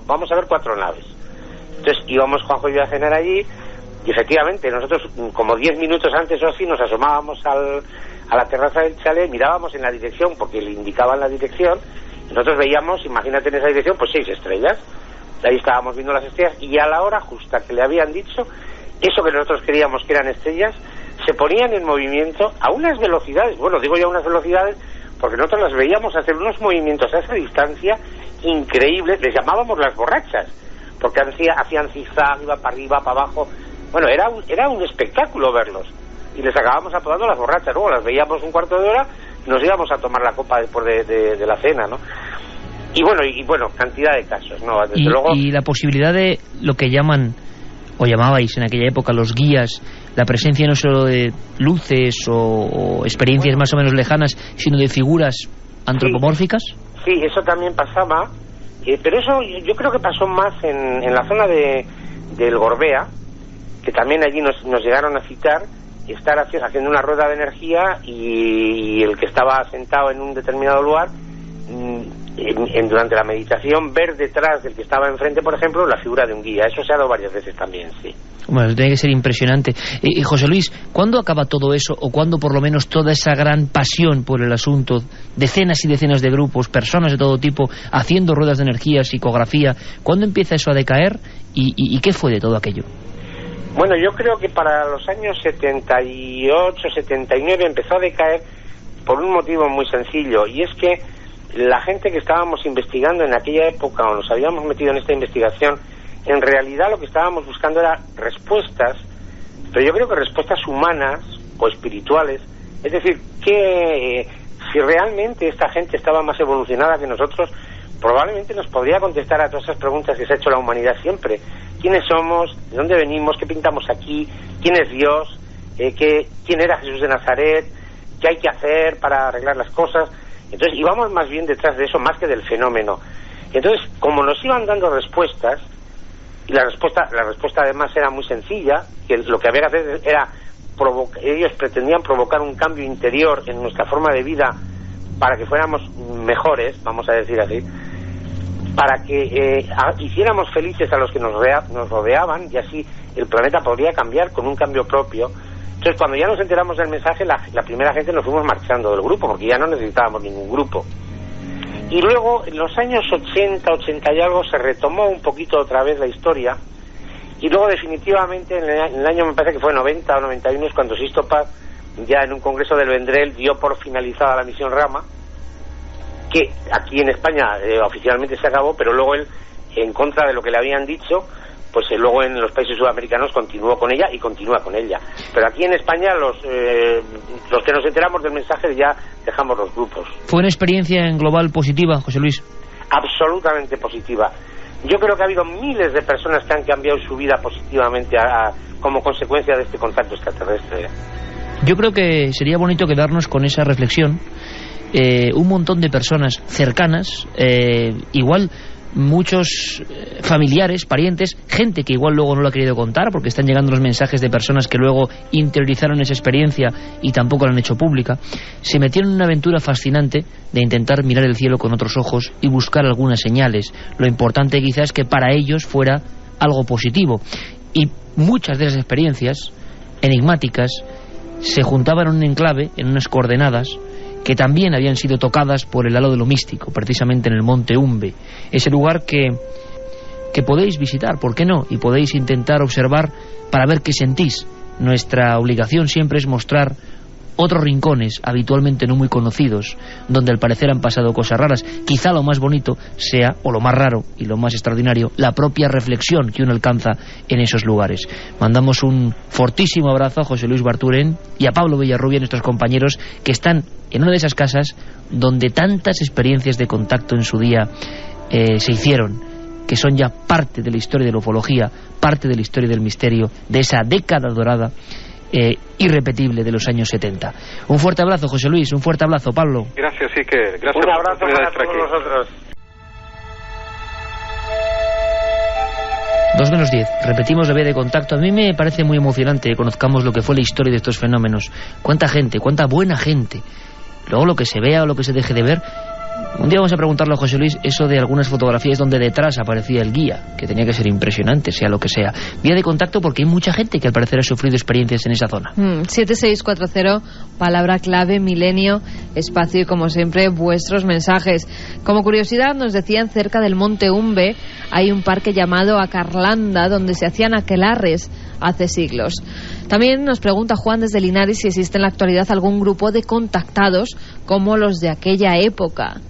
vamos a ver 4 naves. Entonces íbamos Juanjo y yo a cenar allí, y efectivamente nosotros como 10 minutos antes o así nos asomábamos a la terraza del chalet, mirábamos en la dirección, porque le indicaban la dirección, y nosotros veíamos, imagínate en esa dirección, pues 6 estrellas. Ahí estábamos viendo las estrellas, y a la hora justa que le habían dicho eso que nosotros creíamos que eran estrellas, se ponían en movimiento a unas velocidades, bueno, digo ya unas velocidades porque nosotros las veíamos hacer unos movimientos a esa distancia increíbles. Les llamábamos las borrachas, porque hacían zigzag, iban para arriba, para abajo. Bueno, era un espectáculo verlos, y les acabábamos apodando las borrachas. Luego las veíamos un cuarto de hora y nos íbamos a tomar la copa después de la cena, ¿no? Y bueno, cantidad de casos, ¿no? Desde luego. Y la posibilidad de lo que llaman, o llamabais en aquella época, los guías, la presencia no solo de luces o experiencias más o menos lejanas, sino de figuras antropomórficas. Sí, eso también pasaba, pero eso yo creo que pasó más en la zona del Gorbea, que también allí nos llegaron a citar, estar haciendo una rueda de energía, y el que estaba sentado en un determinado lugar, durante la meditación, ver detrás del que estaba enfrente, por ejemplo, la figura de un guía. Eso se ha dado varias veces también, sí. Bueno, tiene que ser impresionante. José Luis, ¿cuándo acaba todo eso, o cuándo por lo menos toda esa gran pasión por el asunto, decenas y decenas de grupos, personas de todo tipo, haciendo ruedas de energía, psicografía, cuándo empieza eso a decaer y qué fue de todo aquello? Bueno, yo creo que para los años 78, 79 empezó a decaer por un motivo muy sencillo, y es que la gente que estábamos investigando en aquella época, o nos habíamos metido en esta investigación, en realidad lo que estábamos buscando era respuestas, pero yo creo que respuestas humanas o espirituales. Es decir, que si realmente esta gente estaba más evolucionada que nosotros, probablemente nos podría contestar a todas esas preguntas que se ha hecho la humanidad siempre. ¿Quiénes somos? ¿De dónde venimos? ¿Qué pintamos aquí? ¿Quién es Dios? ¿Quién era Jesús de Nazaret? ¿Qué hay que hacer para arreglar las cosas? Entonces íbamos más bien detrás de eso, más que del fenómeno. Entonces, como nos iban dando respuestas, y la respuesta además era muy sencilla, que lo que había que hacer era ellos pretendían provocar un cambio interior en nuestra forma de vida para que fuéramos mejores, vamos a decir así, para que hiciéramos felices a los que nos rodeaban, y así el planeta podría cambiar con un cambio propio. Entonces, cuando ya nos enteramos del mensaje, la primera gente nos fuimos marchando del grupo, porque ya no necesitábamos ningún grupo. Y luego, en los años 80 y algo, se retomó un poquito otra vez la historia, y luego definitivamente en el año, me parece que fue 90 o 91, es cuando Sisto Paz, ya en un congreso del Vendrell, dio por finalizada la misión Rama, que aquí en España oficialmente se acabó, pero luego él, en contra de lo que le habían dicho, pues luego en los países sudamericanos continuó con ella y continúa con ella. Pero aquí en España los que nos enteramos del mensaje ya dejamos los grupos. ¿Fue una experiencia en global positiva, José Luis? Absolutamente positiva. Yo creo que ha habido miles de personas que han cambiado su vida positivamente como consecuencia de este contacto extraterrestre. Yo creo que sería bonito quedarnos con esa reflexión. Un montón de personas cercanas, igual muchos familiares, parientes, gente que igual luego no lo ha querido contar porque están llegando los mensajes de personas que luego interiorizaron esa experiencia y tampoco la han hecho pública, se metieron en una aventura fascinante de intentar mirar el cielo con otros ojos y buscar algunas señales. Lo importante quizás es que para ellos fuera algo positivo, y muchas de esas experiencias enigmáticas se juntaban en un enclave, en unas coordenadas, que también habían sido tocadas por el halo de lo místico, precisamente en el monte Umbe, ese lugar que podéis visitar, ¿por qué no? Y podéis intentar observar para ver qué sentís. Nuestra obligación siempre es mostrar otros rincones habitualmente no muy conocidos, donde al parecer han pasado cosas raras. Quizá lo más bonito sea, o lo más raro y lo más extraordinario, la propia reflexión que uno alcanza en esos lugares. Mandamos un fortísimo abrazo a José Luis Barturen y a Pablo Villarrubia, nuestros compañeros que están en una de esas casas donde tantas experiencias de contacto en su día se hicieron, que son ya parte de la historia de la ufología, parte de la historia del misterio, de esa década dorada irrepetible de los años 70. Un fuerte abrazo, José Luis, un fuerte abrazo, Pablo. Gracias, Iker. Gracias. Un abrazo para todos nosotros. 2:10. Repetimos la vía de contacto. A mí me parece muy emocionante que conozcamos lo que fue la historia de estos fenómenos. Cuánta gente, cuánta buena gente. Luego lo que se vea o lo que se deje de ver. Un día vamos a preguntarle a José Luis eso de algunas fotografías donde detrás aparecía el guía, que tenía que ser impresionante, sea lo que sea. Vía de contacto porque hay mucha gente que al parecer ha sufrido experiencias en esa zona. 7640, palabra clave, milenio, espacio y como siempre vuestros mensajes. Como curiosidad nos decían, cerca del monte Umbe hay un parque llamado Acarlanda donde se hacían aquelarres hace siglos. También nos pregunta Juan desde Linares si existe en la actualidad algún grupo de contactados como los de aquella época.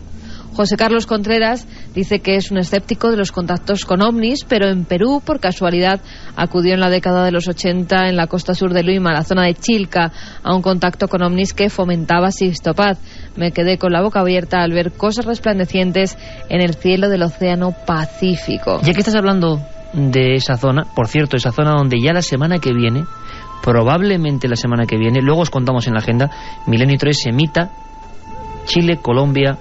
José Carlos Contreras dice que es un escéptico de los contactos con ovnis, pero en Perú, por casualidad, acudió en la década de los 80 en la costa sur de Lima, la zona de Chilca, a un contacto con ovnis que fomentaba Sixto Paz. Me quedé con la boca abierta al ver cosas resplandecientes en el cielo del Océano Pacífico. Ya que estás hablando de esa zona, por cierto, esa zona donde ya la semana que viene, probablemente la semana que viene, luego os contamos en la agenda, Milenio 3 se emita Chile, Colombia,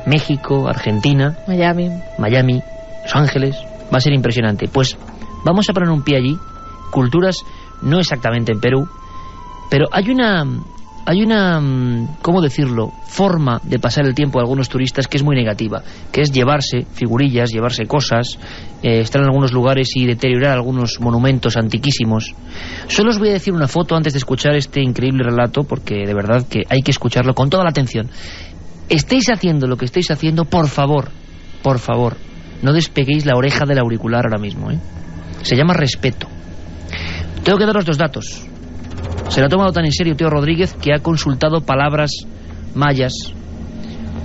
México, Argentina, Miami, Los Ángeles. Va a ser impresionante. Pues vamos a poner un pie allí. Culturas, no exactamente en Perú, pero hay una ¿cómo decirlo?, forma de pasar el tiempo de algunos turistas que es muy negativa, que es llevarse figurillas, llevarse cosas, estar en algunos lugares y deteriorar algunos monumentos antiquísimos. Solo os voy a decir una foto antes de escuchar este increíble relato, porque de verdad que hay que escucharlo con toda la atención. Estéis haciendo lo que estéis haciendo, por favor, no despeguéis la oreja del auricular ahora mismo, ¿eh? Se llama respeto. Tengo que daros 2 datos. Se lo ha tomado tan en serio Teo Rodríguez que ha consultado palabras mayas.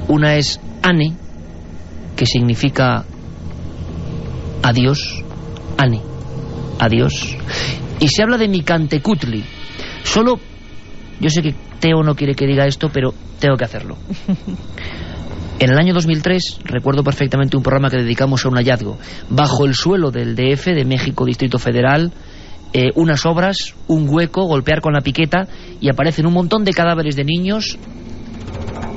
Una es Ane, que significa adiós. Ane, adiós. Y se habla de Micantecutli. Solo, yo sé que Teo no quiere que diga esto, pero tengo que hacerlo. En el año 2003, recuerdo perfectamente un programa que dedicamos a un hallazgo. Bajo el suelo del DF, de México, Distrito Federal, unas obras, un hueco, golpear con la piqueta y aparecen un montón de cadáveres de niños,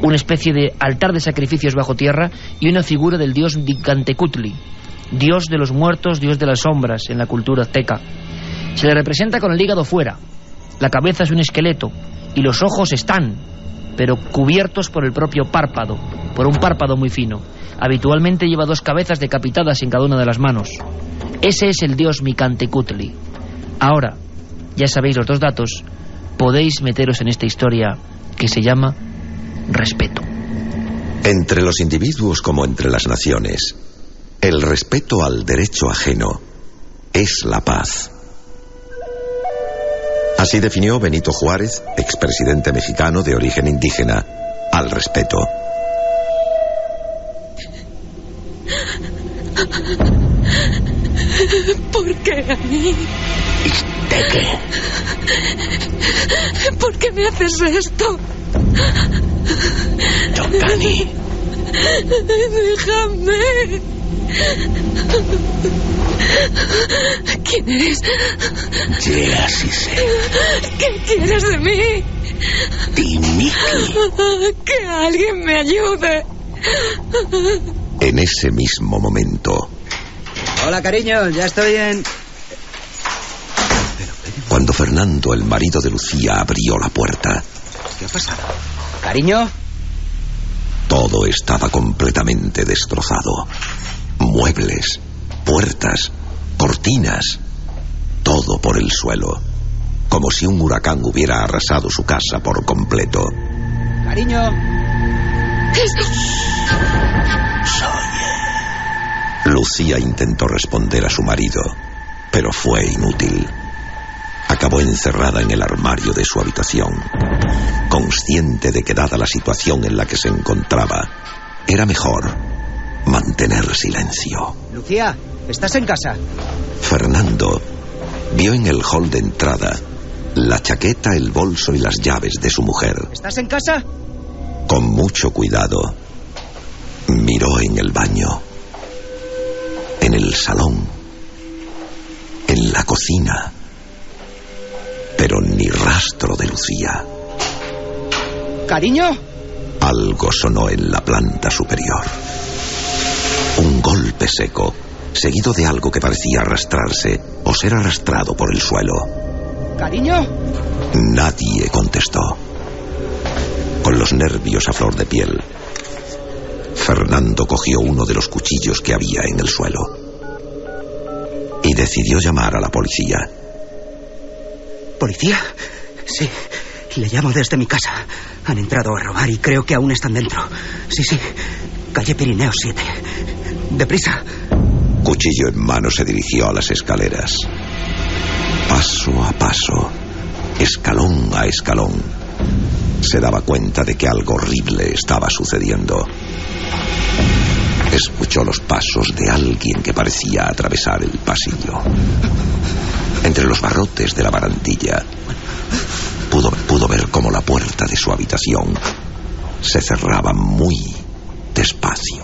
una especie de altar de sacrificios bajo tierra y una figura del dios Micantecutli, dios de los muertos, dios de las sombras en la cultura azteca. Se le representa con el hígado fuera, la cabeza es un esqueleto y los ojos están, pero cubiertos por el propio párpado, por un párpado muy fino. Habitualmente lleva 2 cabezas decapitadas en cada una de las manos. Ese es el dios Micantecutli. Ahora, ya sabéis los 2 datos, podéis meteros en esta historia que se llama respeto. Entre los individuos como entre las naciones, el respeto al derecho ajeno es la paz. Así definió Benito Juárez, expresidente mexicano de origen indígena, al respeto. ¿Por qué a mí? ¿De qué? ¿Por qué me haces esto? Tocani. Déjame. ¿Quién eres? Ya sí sé. ¿Qué quieres de mí? Timiki. Que alguien me ayude. En ese mismo momento, Hola, cariño, ya estoy en... cuando Fernando, el marido de Lucía, abrió la puerta, ¿Qué ha pasado? Cariño. todo estaba completamente destrozado. Muebles, puertas, cortinas, todo por el suelo, como si un huracán hubiera arrasado su casa por completo. Cariño. Lucía intentó responder a su marido, pero fue inútil. Acabó encerrada en el armario de su habitación, consciente de que, dada la situación en la que se encontraba, era mejor mantener silencio. Lucía, ¿estás en casa? Fernando vio en el hall de entrada la chaqueta, el bolso y las llaves de su mujer. ¿Estás en casa? Con mucho cuidado, miró en el baño, en el salón, en la cocina, pero ni rastro de Lucía. ¿Cariño? Algo sonó en la planta superior. Un golpe seco, seguido de algo que parecía arrastrarse o ser arrastrado por el suelo. ¿Cariño? Nadie contestó. Con los nervios a flor de piel, Fernando cogió uno de los cuchillos que había en el suelo y decidió llamar a la policía. ¿Policía? Sí, le llamo desde mi casa. Han entrado a robar y creo que aún están dentro. Sí, calle Pirineo 7. ¡Deprisa! Cuchillo en mano se dirigió a las escaleras. Paso a paso, escalón a escalón, se daba cuenta de que algo horrible estaba sucediendo. Escuchó los pasos de alguien que parecía atravesar el pasillo. Entre los barrotes de la barandilla, pudo ver cómo la puerta de su habitación se cerraba muy despacio.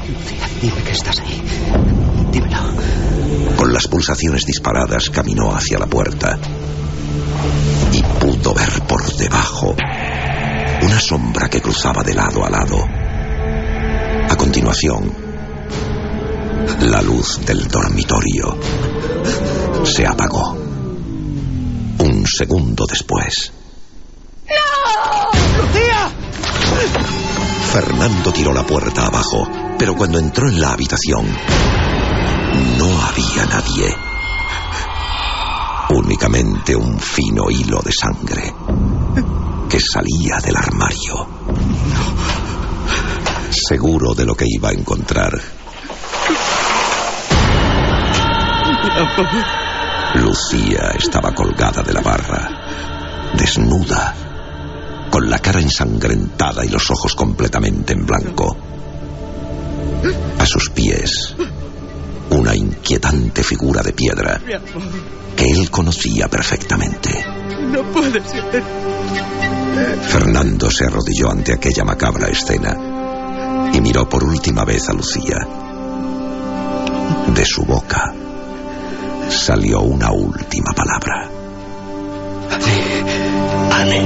Lucía, dime que estás ahí. Dímelo. Con las pulsaciones disparadas caminó hacia la puerta y pudo ver por debajo una sombra que cruzaba de lado a lado. A continuación, la luz del dormitorio se apagó. Un segundo después. ¡No! ¡Lucía! Fernando tiró la puerta abajo, pero cuando entró en la habitación, no había nadie. Únicamente un fino hilo de sangre que salía del armario. Seguro de lo que iba a encontrar, Lucía estaba colgada de la barra, desnuda, con la cara ensangrentada y los ojos completamente en blanco. A sus pies, una inquietante figura de piedra que él conocía perfectamente. No puede ser. Fernando se arrodilló ante aquella macabra escena y miró por última vez a Lucía. De su boca salió una última palabra. Ale.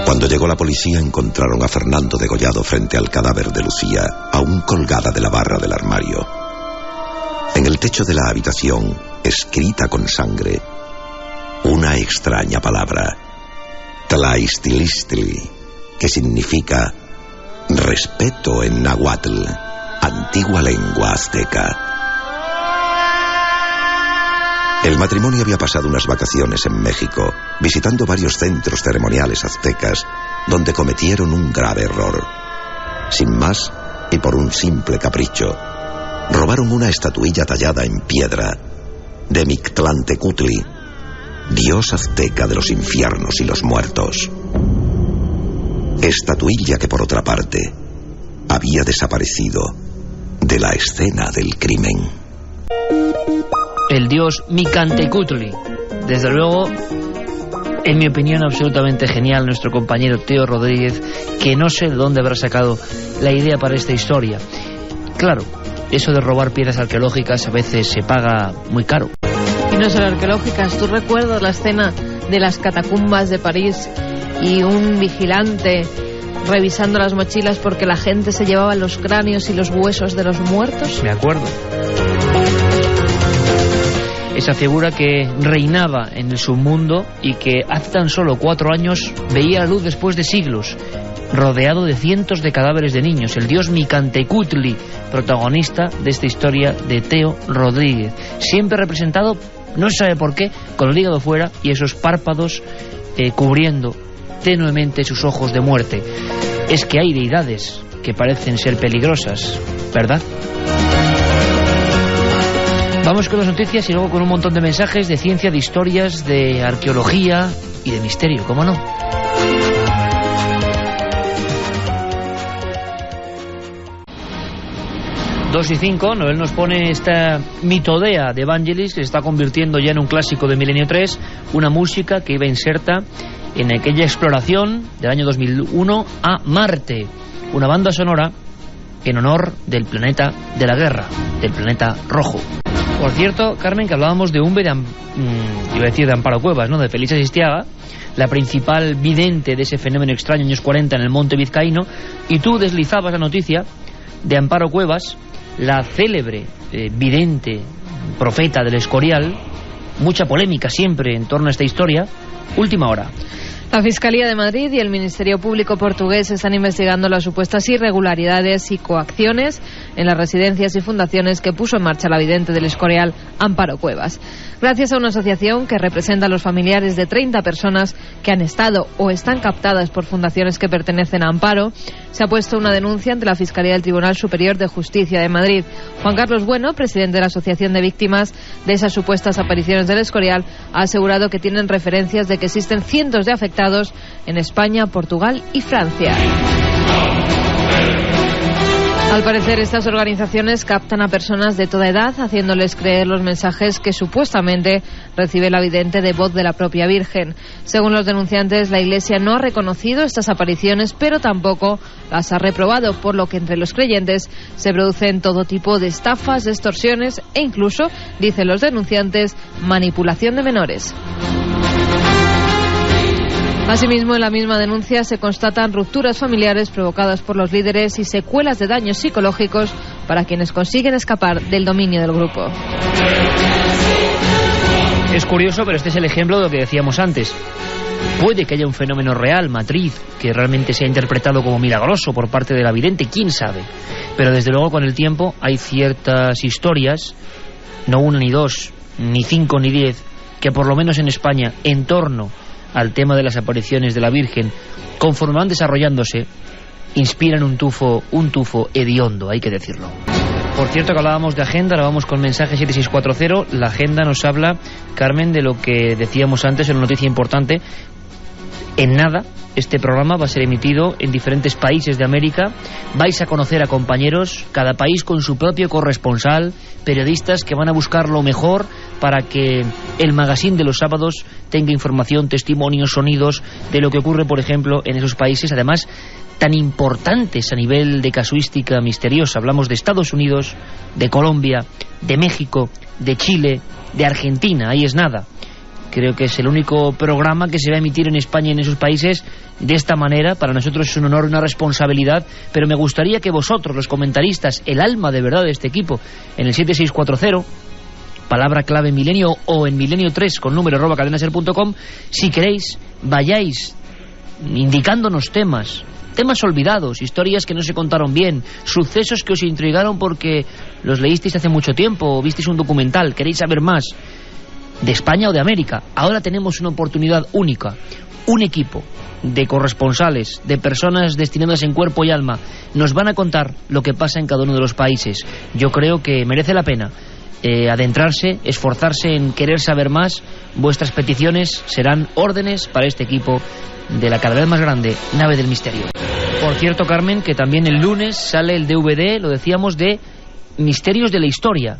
Cuando llegó la policía, encontraron a Fernando degollado frente al cadáver de Lucía, aún colgada de la barra del armario. En el techo de la habitación, escrita con sangre, una extraña palabra, Tlaixtilistli, que significa respeto en náhuatl, antigua lengua azteca. El matrimonio había pasado unas vacaciones en México, visitando varios centros ceremoniales aztecas, donde cometieron un grave error. Sin más, y por un simple capricho, robaron una estatuilla tallada en piedra de Mictlantecutli, dios azteca de los infiernos y los muertos. Estatuilla que, por otra parte, había desaparecido de la escena del crimen. El dios Mictlantecutli. Desde luego, en mi opinión, absolutamente genial nuestro compañero Teo Rodríguez, que no sé de dónde habrá sacado la idea para esta historia. Claro, eso de robar piedras arqueológicas a veces se paga muy caro. Y no solo arqueológicas. ¿Tú recuerdas la escena de las catacumbas de París y un vigilante revisando las mochilas porque la gente se llevaba los cráneos y los huesos de los muertos? Me acuerdo. Esa figura que reinaba en el submundo y que hace tan solo 4 años veía la luz después de siglos, rodeado de cientos de cadáveres de niños. El dios Mictlantecutli, protagonista de esta historia de Teo Rodríguez, siempre representado no se sabe por qué, con el hígado fuera y esos párpados cubriendo tenuemente sus ojos de muerte. Es que hay deidades que parecen ser peligrosas, ¿verdad? Vamos con las noticias y luego con un montón de mensajes de ciencia, de historias, de arqueología y de misterio, ¿cómo no? Dos y 5, Noel nos pone esta mitodea de Evangelis que se está convirtiendo ya en un clásico de Milenio 3, una música que iba inserta en aquella exploración del año 2001 a Marte, una banda sonora en honor del planeta de la guerra, del planeta rojo. Por cierto, Carmen, que hablábamos de Umbe, iba a decir de Amparo Cuevas, ¿no?, de Felisa Sistiaga, la principal vidente de ese fenómeno extraño años 40 en el monte vizcaíno, y tú deslizabas la noticia de Amparo Cuevas, la célebre vidente, profeta del Escorial. Mucha polémica siempre en torno a esta historia. Última hora. La Fiscalía de Madrid y el Ministerio Público portugués están investigando las supuestas irregularidades y coacciones en las residencias y fundaciones que puso en marcha la vidente del Escorial, Amparo Cuevas. Gracias a una asociación que representa a los familiares de 30 personas que han estado o están captadas por fundaciones que pertenecen a Amparo, se ha puesto una denuncia ante la Fiscalía del Tribunal Superior de Justicia de Madrid. Juan Carlos Bueno, presidente de la Asociación de Víctimas de esas supuestas apariciones del Escorial, ha asegurado que tienen referencias de que existen cientos de afectados en España, Portugal y Francia. Al parecer, estas organizaciones captan a personas de toda edad, haciéndoles creer los mensajes que supuestamente recibe la vidente de voz de la propia Virgen. Según los denunciantes, la Iglesia no ha reconocido estas apariciones, pero tampoco las ha reprobado, por lo que entre los creyentes se producen todo tipo de estafas, extorsiones e incluso, dicen los denunciantes, manipulación de menores. Asimismo, en la misma denuncia se constatan rupturas familiares provocadas por los líderes y secuelas de daños psicológicos para quienes consiguen escapar del dominio del grupo. Es curioso, pero este es el ejemplo de lo que decíamos antes. Puede que haya un fenómeno real, matriz, que realmente sea interpretado como milagroso por parte de la vidente, quién sabe. Pero desde luego con el tiempo hay ciertas historias, no una ni dos, ni 5 ni 10, que por lo menos en España, en torno al tema de las apariciones de la Virgen, conforme van desarrollándose, inspiran un tufo hediondo, hay que decirlo. Por cierto, que hablábamos de agenda, ahora vamos con mensaje 7640. La agenda nos habla, Carmen, de lo que decíamos antes, una noticia importante. En nada, este programa va a ser emitido en diferentes países de América. Vais a conocer a compañeros, cada país con su propio corresponsal, periodistas que van a buscar lo mejor para que el magazine de los sábados tenga información, testimonios, sonidos de lo que ocurre, por ejemplo, en esos países, además tan importantes a nivel de casuística misteriosa. Hablamos de Estados Unidos, de Colombia, de México, de Chile, de Argentina. Ahí es nada. Creo que es el único programa que se va a emitir en España y en esos países de esta manera. Para nosotros es un honor y una responsabilidad, pero me gustaría que vosotros, los comentaristas, el alma de verdad de este equipo, en el 7640, palabra clave milenio o en milenio 3 con número @cadenaser.com, si queréis, vayáis indicándonos temas olvidados, historias que no se contaron bien, sucesos que os intrigaron porque los leísteis hace mucho tiempo o visteis un documental, queréis saber más de España o de América. Ahora tenemos una oportunidad única, un equipo de corresponsales, de personas destinadas en cuerpo y alma, nos van a contar lo que pasa en cada uno de los países. Yo creo que merece la pena adentrarse, esforzarse en querer saber más. Vuestras peticiones serán órdenes para este equipo de la cada vez más grande nave del misterio. Por cierto, Carmen, que también el lunes sale el DVD, lo decíamos, de Misterios de la Historia.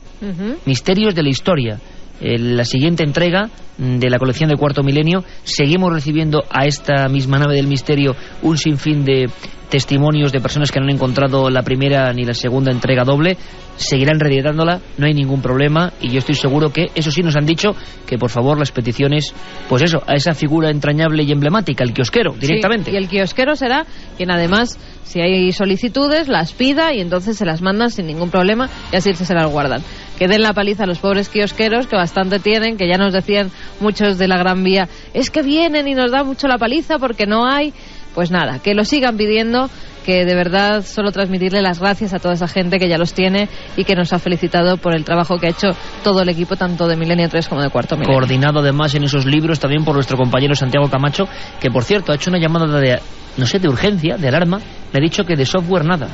Misterios de la Historia. La siguiente entrega de la colección de Cuarto Milenio. Seguimos recibiendo a esta misma nave del misterio un sinfín de testimonios de personas que no han encontrado la primera ni la segunda entrega doble. Seguirán reeditándola, no hay ningún problema, y yo estoy seguro que, eso sí, nos han dicho que por favor las peticiones, pues eso, a esa figura entrañable y emblemática, el kiosquero, directamente. Sí, y el kiosquero será quien además, si hay solicitudes, las pida y entonces se las mandan sin ningún problema y así se las guardan. Que den la paliza a los pobres kiosqueros, que bastante tienen, que ya nos decían muchos de la Gran Vía, es que vienen y nos dan mucho la paliza porque no hay. Pues nada, que lo sigan pidiendo, que de verdad solo transmitirle las gracias a toda esa gente que ya los tiene y que nos ha felicitado por el trabajo que ha hecho todo el equipo, tanto de Milenio 3 como de Cuarto Milenio. Coordinado además en esos libros también por nuestro compañero Santiago Camacho, que por cierto ha hecho una llamada de, no sé, de urgencia, de alarma. Me ha dicho que de software nada,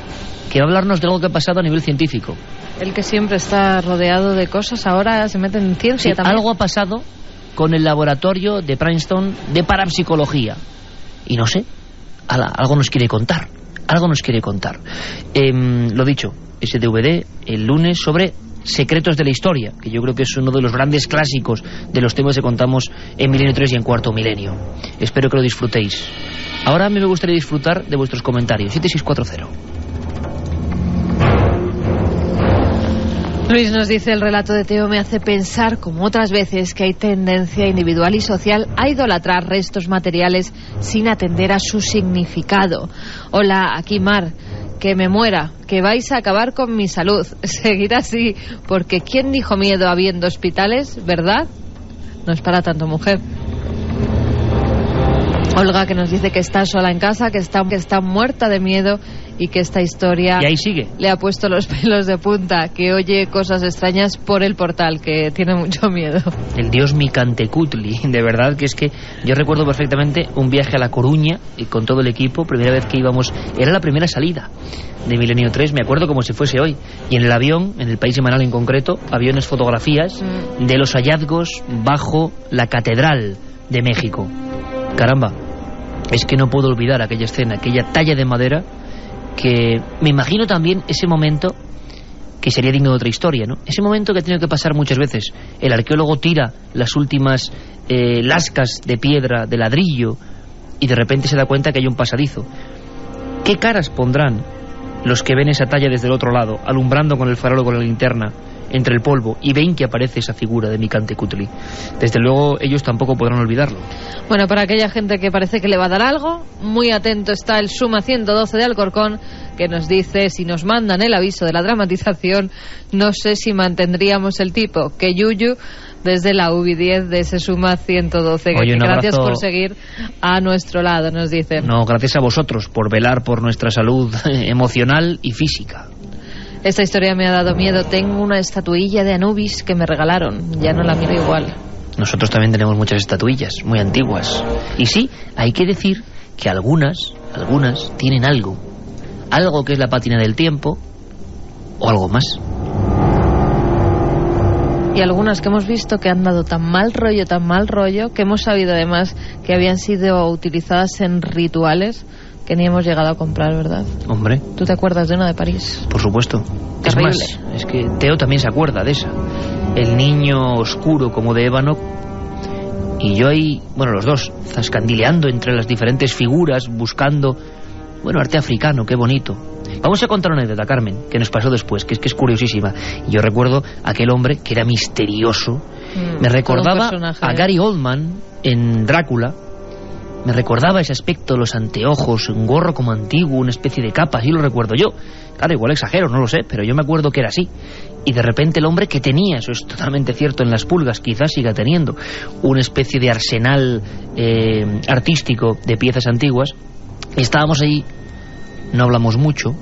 que va a hablarnos de algo que ha pasado a nivel científico. El que siempre está rodeado de cosas, ahora se mete en ciencia también. Algo ha pasado con el laboratorio de Princeton de parapsicología. Y no sé, algo nos quiere contar. Algo nos quiere contar. Lo dicho, ese DVD el lunes sobre Secretos de la Historia, que yo creo que es uno de los grandes clásicos de los temas que contamos en Milenio 3 y en Cuarto Milenio. Espero que lo disfrutéis. Ahora a mí me gustaría disfrutar de vuestros comentarios. 7640. Luis nos dice: el relato de Teo me hace pensar, como otras veces, que hay tendencia individual y social a idolatrar restos materiales sin atender a su significado. Hola, aquí Mar, que me muera, que vais a acabar con mi salud. Seguir así, porque ¿quién dijo miedo habiendo hospitales, verdad? No es para tanto, mujer. Olga, que nos dice que está sola en casa, que está muerta de miedo y que esta historia y ahí sigue. Le ha puesto los pelos de punta, que oye cosas extrañas por el portal, que tiene mucho miedo. El dios Micantecutli, de verdad que es que yo recuerdo perfectamente un viaje a La Coruña y con todo el equipo, primera vez que íbamos, era la primera salida de Milenio 3, me acuerdo como si fuese hoy, y en el avión, en el país semanal en concreto, aviones fotografías de los hallazgos bajo la Catedral de México. Caramba, es que no puedo olvidar aquella escena, aquella talla de madera, que me imagino también ese momento que sería digno de otra historia, ¿no? Ese momento que ha tenido que pasar muchas veces. El arqueólogo tira las últimas lascas de piedra, de ladrillo, y de repente se da cuenta que hay un pasadizo. ¿Qué caras pondrán los que ven esa talla desde el otro lado, alumbrando con el farol o con la linterna entre el polvo, y ven que aparece esa figura de Micantecutli? Desde luego ellos tampoco podrán olvidarlo. Bueno, para aquella gente que parece que le va a dar algo, muy atento está el Suma 112 de Alcorcón, que nos dice: si nos mandan el aviso de la dramatización, no sé si mantendríamos el tipo. Que yuyu desde la UBI10 de ese Suma 112. Oye, gracias por seguir a nuestro lado, nos dice. No, gracias a vosotros por velar por nuestra salud emocional y física. Esta historia me ha dado miedo. Tengo una estatuilla de Anubis que me regalaron. Ya no la miro igual. Nosotros también tenemos muchas estatuillas, muy antiguas. Y sí, hay que decir que algunas tienen algo. Algo que es la pátina del tiempo, o algo más. Y algunas que hemos visto que han dado tan mal rollo, que hemos sabido además que habían sido utilizadas en rituales, que ni hemos llegado a comprar, ¿verdad? Hombre. ¿Tú te acuerdas de una de París? Por supuesto. Terrible. Es más, es que Teo también se acuerda de esa. El niño oscuro como de ébano, y yo ahí, bueno, los dos, zascandileando entre las diferentes figuras, buscando, bueno, arte africano, qué bonito. Vamos a contar una anécdota, Carmen, que nos pasó después, que es curiosísima. Y yo recuerdo aquel hombre que era misterioso. Me recordaba a Gary Oldman en Drácula. Me recordaba ese aspecto, los anteojos, un gorro como antiguo, una especie de capa, así lo recuerdo yo. Claro, igual exagero, no lo sé, pero yo me acuerdo que era así. Y de repente el hombre que tenía, eso es totalmente cierto, en las pulgas, quizás siga teniendo una especie de arsenal artístico de piezas antiguas. Estábamos allí, no hablamos mucho,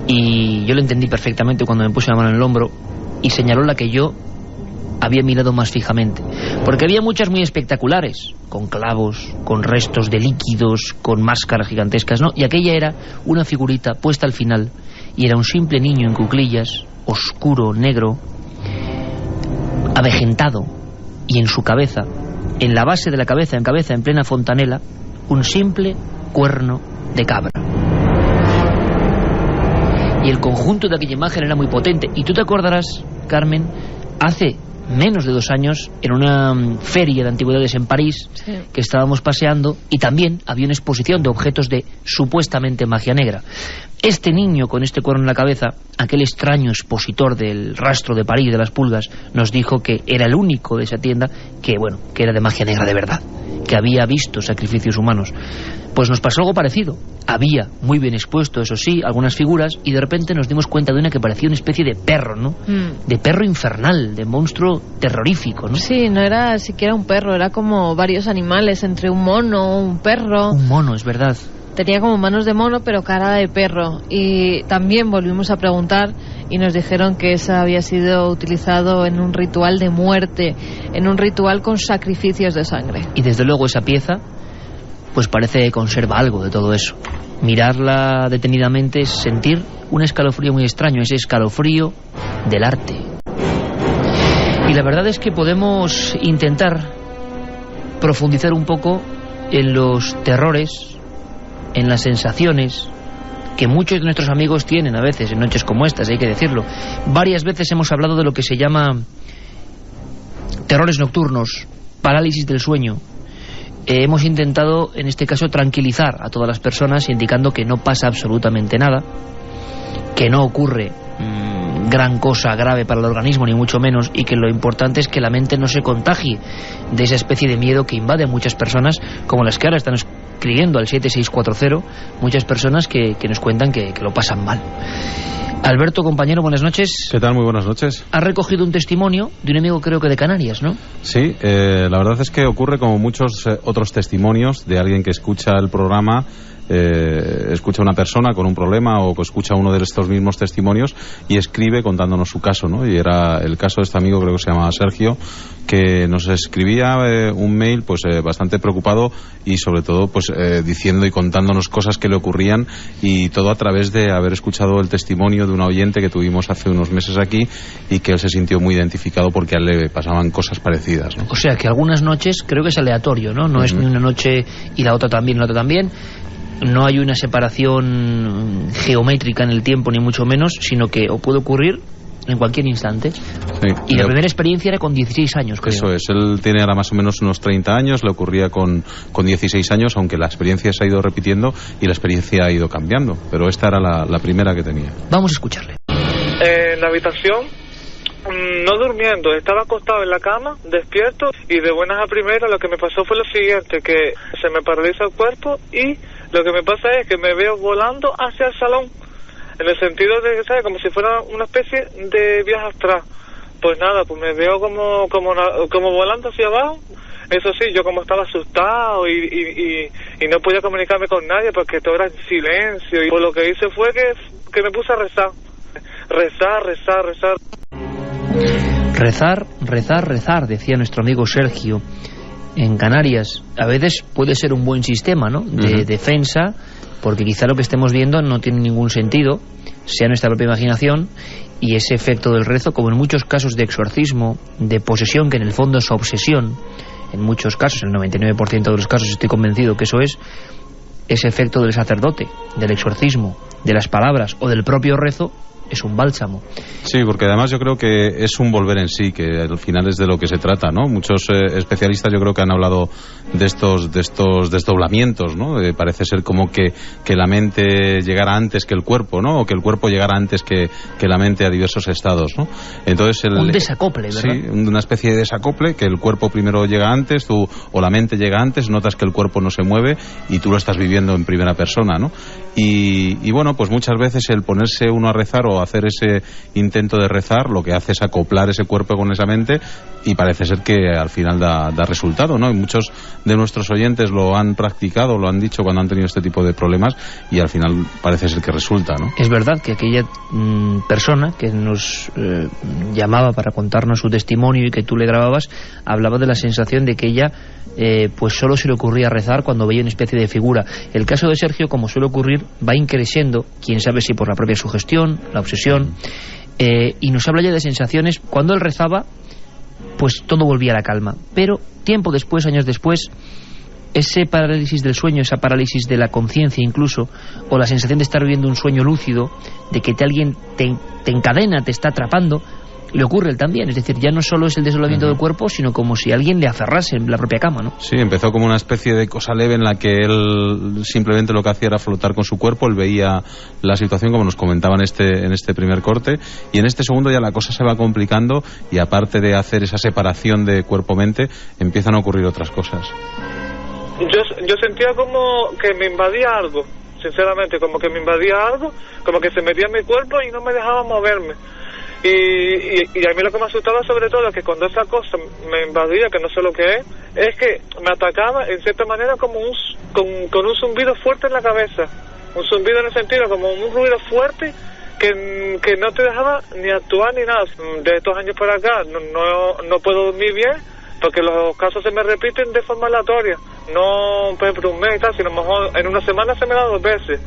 y yo lo entendí perfectamente cuando me puse la mano en el hombro y señaló la que yo había mirado más fijamente, porque había muchas muy espectaculares, con clavos, con restos de líquidos, con máscaras gigantescas, ¿no? Y aquella era una figurita puesta al final, y era un simple niño en cuclillas, oscuro, negro, avejentado, y en su cabeza, en la base de la cabeza, en plena fontanela, un simple cuerno de cabra. Y el conjunto de aquella imagen era muy potente. Y tú te acordarás, Carmen, hace menos de 2 años, en una feria de antigüedades en París, sí, que estábamos paseando, y también había una exposición de objetos de supuestamente magia negra. Este niño con este cuerno en la cabeza, aquel extraño expositor del rastro de París, de las pulgas, nos dijo que era el único de esa tienda que, bueno, que era de magia negra de verdad, que había visto sacrificios humanos. Pues nos pasó algo parecido. Había muy bien expuesto, eso sí, algunas figuras, y de repente nos dimos cuenta de una que parecía una especie de perro, ¿no? De perro infernal, de monstruo terrorífico, ¿no? Sí, no era siquiera un perro, era como varios animales, entre un mono, un perro. Un mono, es verdad. tenía como manos de mono pero cara de perro, y también volvimos a preguntar y nos dijeron que esa había sido utilizado en un ritual de muerte, en un ritual con sacrificios de sangre. Y desde luego esa pieza pues parece que conserva algo de todo eso. Mirarla detenidamente es sentir un escalofrío muy extraño, ese escalofrío del arte. Y la verdad es que podemos intentar profundizar un poco en los terrores, en las sensaciones que muchos de nuestros amigos tienen a veces en noches como estas, hay que decirlo. Varias veces hemos hablado de lo que se llama terrores nocturnos, parálisis del sueño. Hemos intentado, en este caso, tranquilizar a todas las personas, indicando que no pasa absolutamente nada, que no ocurre gran cosa grave para el organismo, ni mucho menos, y que lo importante es que la mente no se contagie de esa especie de miedo que invade a muchas personas, como las que ahora están escribiendo al 7640, muchas personas que nos cuentan que lo pasan mal. Alberto, compañero, buenas noches. ¿Qué tal? Muy buenas noches. Has recogido un testimonio de un amigo, creo que de Canarias, ¿no? Sí, la verdad es que ocurre como muchos otros testimonios de alguien que escucha el programa, escucha a una persona con un problema o que escucha uno de estos mismos testimonios y escribe contándonos su caso, ¿no? Y era el caso de este amigo, creo que se llamaba Sergio, que nos escribía un mail pues bastante preocupado y sobre todo pues diciendo y contándonos cosas que le ocurrían, y todo a través de haber escuchado el testimonio de una oyente que tuvimos hace unos meses aquí y que él se sintió muy identificado porque a él le pasaban cosas parecidas, ¿no? O sea que algunas noches creo que es aleatorio, ¿no? No es ni una noche y la otra también, la otra también. No hay una separación geométrica en el tiempo, ni mucho menos, sino que puede ocurrir en cualquier instante. Sí, y la primera experiencia era con 16 años, creo. Eso es, él tiene ahora más o menos unos 30 años, le ocurría con 16 años, aunque la experiencia se ha ido repitiendo y la experiencia ha ido cambiando, pero esta era la primera que tenía. Vamos a escucharle. En la habitación, no durmiendo, estaba acostado en la cama, despierto, y de buenas a primeras lo que me pasó fue lo siguiente, que se me paraliza el cuerpo y lo que me pasa es que me veo volando hacia el salón, en el sentido de, ¿sabes?, como si fuera una especie de viaje astral. Pues nada, pues me veo como volando hacia abajo. Eso sí, yo como estaba asustado y no podía comunicarme con nadie porque todo era en silencio, y pues lo que hice fue que me puse a rezar. Rezar, decía nuestro amigo Sergio. En Canarias a veces puede ser un buen sistema, ¿no?, de defensa, porque quizá lo que estemos viendo no tiene ningún sentido, sea nuestra propia imaginación, y ese efecto del rezo, como en muchos casos de exorcismo, de posesión, que en el fondo es obsesión, en muchos casos, el 99% de los casos estoy convencido que eso es, ese efecto del sacerdote, del exorcismo, de las palabras o del propio rezo, es un bálsamo. Sí, porque además yo creo que es un volver en sí, que al final es de lo que se trata, ¿no? Muchos especialistas yo creo que han hablado de estos desdoblamientos, ¿no? Parece ser como que la mente llegara antes que el cuerpo, ¿no? O que el cuerpo llegara antes que la mente a diversos estados, ¿no? Entonces un desacople, ¿verdad? Sí, una especie de desacople, que el cuerpo primero llega antes, o la mente llega antes, notas que el cuerpo no se mueve y tú lo estás viviendo en primera persona, ¿no? Y bueno, pues muchas veces el ponerse uno a rezar o hacer ese intento de rezar, lo que hace es acoplar ese cuerpo con esa mente, y parece ser que al final da resultado, ¿no? Y muchos de nuestros oyentes lo han practicado, lo han dicho cuando han tenido este tipo de problemas, y al final parece ser que resulta, ¿no? Es verdad que aquella persona que nos llamaba para contarnos su testimonio y que tú le grababas, hablaba de la sensación de que ella pues solo se le ocurría rezar cuando veía una especie de figura. El caso de Sergio, como suele ocurrir, va increciendo, quién sabe si por la propia sugestión, la obsesión, y nos habla ya de sensaciones. Cuando él rezaba, pues todo volvía a la calma, pero tiempo después, años después, ese parálisis del sueño, esa parálisis de la conciencia incluso, o la sensación de estar viviendo un sueño lúcido, de que alguien te encadena, te está atrapando, le ocurre él también. Es decir, ya no solo es el desdoblamiento del cuerpo, sino como si alguien le aferrase en la propia cama, ¿no? Sí, empezó como una especie de cosa leve en la que él simplemente lo que hacía era flotar con su cuerpo. Él veía la situación, como nos comentaba en este primer corte, y en este segundo ya la cosa se va complicando, y aparte de hacer esa separación de cuerpo-mente, empiezan a ocurrir otras cosas. Yo sentía como que me invadía algo, sinceramente, como que me invadía algo, como que se metía en mi cuerpo y no me dejaba moverme. Y a mí lo que me asustaba sobre todo es que cuando esa cosa me invadía, que no sé lo que es que me atacaba en cierta manera como con un zumbido fuerte en la cabeza. Un zumbido en el sentido como un ruido fuerte que no te dejaba ni actuar ni nada. De estos años para acá no puedo dormir bien porque los casos se me repiten de forma aleatoria. No, por ejemplo, un mes y tal, sino a lo mejor en una semana se me da 2 veces.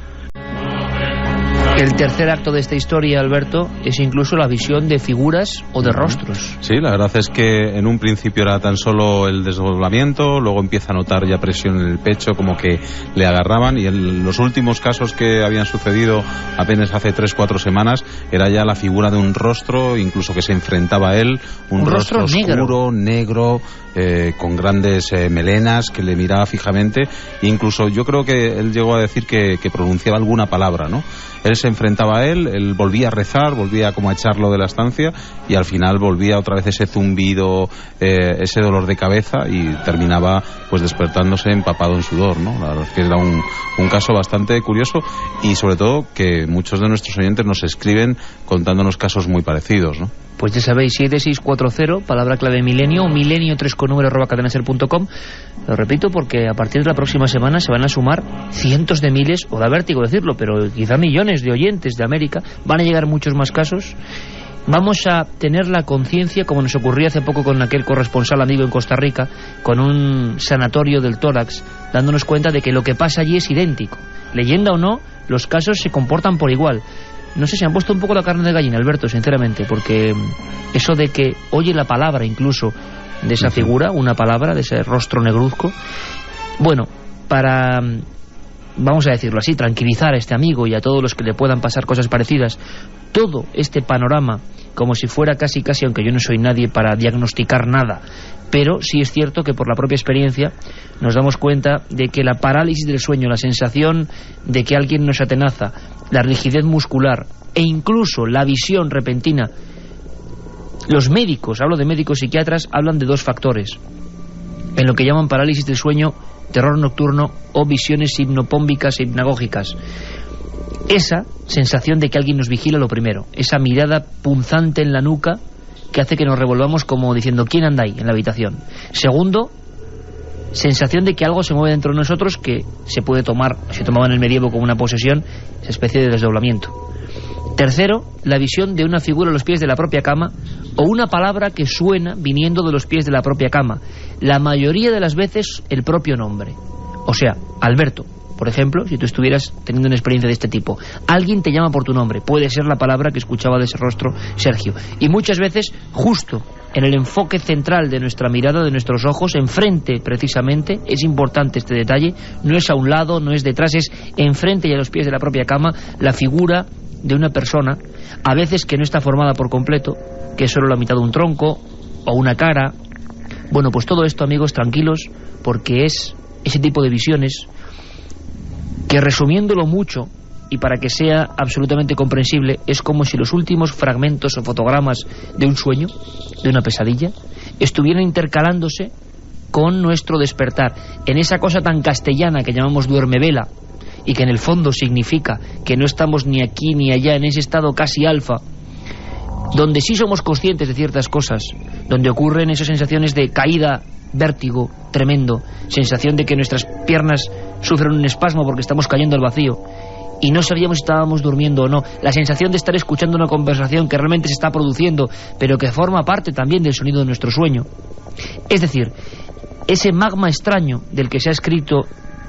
El tercer acto de esta historia, Alberto, es incluso la visión de figuras o de rostros. Sí, la verdad es que en un principio era tan solo el desdoblamiento, luego empieza a notar ya presión en el pecho, como que le agarraban, y en los últimos casos que habían sucedido apenas hace 3-4 semanas, era ya la figura de un rostro, incluso que se enfrentaba a él, un rostro oscuro, negro, con grandes melenas, que le miraba fijamente, e incluso yo creo que él llegó a decir que pronunciaba alguna palabra, ¿no? Él se enfrentaba a él volvía a rezar, volvía como a echarlo de la estancia, y al final volvía otra vez ese zumbido, ese dolor de cabeza, y terminaba pues despertándose empapado en sudor, ¿no? La verdad es que era un caso bastante curioso, y sobre todo que muchos de nuestros oyentes nos escriben contándonos casos muy parecidos, ¿no? Pues ya sabéis, 7640, palabra clave milenio, milenio3con@cadenaser.com. Lo repito porque a partir de la próxima semana se van a sumar cientos de miles, o da vértigo decirlo, pero quizá millones de oyentes de América. Van a llegar muchos más casos. Vamos a tener la conciencia, como nos ocurrió hace poco con aquel corresponsal amigo en Costa Rica, con un sanatorio del tórax, dándonos cuenta de que lo que pasa allí es idéntico. Leyenda o no, los casos se comportan por igual. No sé, se han puesto un poco la carne de gallina, Alberto, sinceramente, porque eso de que oye la palabra incluso de esa figura, una palabra, de ese rostro negruzco, bueno, para, vamos a decirlo así, tranquilizar a este amigo y a todos los que le puedan pasar cosas parecidas, todo este panorama, como si fuera casi, aunque yo no soy nadie para diagnosticar nada, pero sí es cierto que por la propia experiencia nos damos cuenta de que la parálisis del sueño, la sensación de que alguien nos atenaza, la rigidez muscular e incluso la visión repentina, los médicos, hablo de médicos psiquiatras, hablan de 2 factores en lo que llaman parálisis del sueño, terror nocturno o visiones hipnopómbicas e hipnagógicas. Esa sensación de que alguien nos vigila, lo primero, esa mirada punzante en la nuca que hace que nos revolvamos como diciendo ¿quién anda ahí en la habitación? Segundo, sensación de que algo se mueve dentro de nosotros, que se puede tomar, se tomaba en el medievo como una posesión, esa especie de desdoblamiento. Tercero, la visión de una figura a los pies de la propia cama, o una palabra que suena viniendo de los pies de la propia cama, la mayoría de las veces el propio nombre. O sea, Alberto, por ejemplo, si tú estuvieras teniendo una experiencia de este tipo, alguien te llama por tu nombre, puede ser la palabra que escuchaba de ese rostro Sergio, y muchas veces justo en el enfoque central de nuestra mirada, de nuestros ojos, enfrente precisamente, es importante este detalle, no es a un lado, no es detrás, es enfrente y a los pies de la propia cama, la figura de una persona, a veces que no está formada por completo, que es solo la mitad de un tronco o una cara. Bueno, pues todo esto, amigos, tranquilos, porque es ese tipo de visiones que, resumiéndolo mucho y para que sea absolutamente comprensible, es como si los últimos fragmentos o fotogramas de un sueño, de una pesadilla, estuvieran intercalándose con nuestro despertar, en esa cosa tan castellana que llamamos duermevela, y que en el fondo significa que no estamos ni aquí ni allá, en ese estado casi alfa, donde sí somos conscientes de ciertas cosas, donde ocurren esas sensaciones de caída, vértigo tremendo, sensación de que nuestras piernas sufren un espasmo porque estamos cayendo al vacío y no sabíamos si estábamos durmiendo o no, la sensación de estar escuchando una conversación que realmente se está produciendo, pero que forma parte también del sonido de nuestro sueño. Es decir, ese magma extraño del que se ha escrito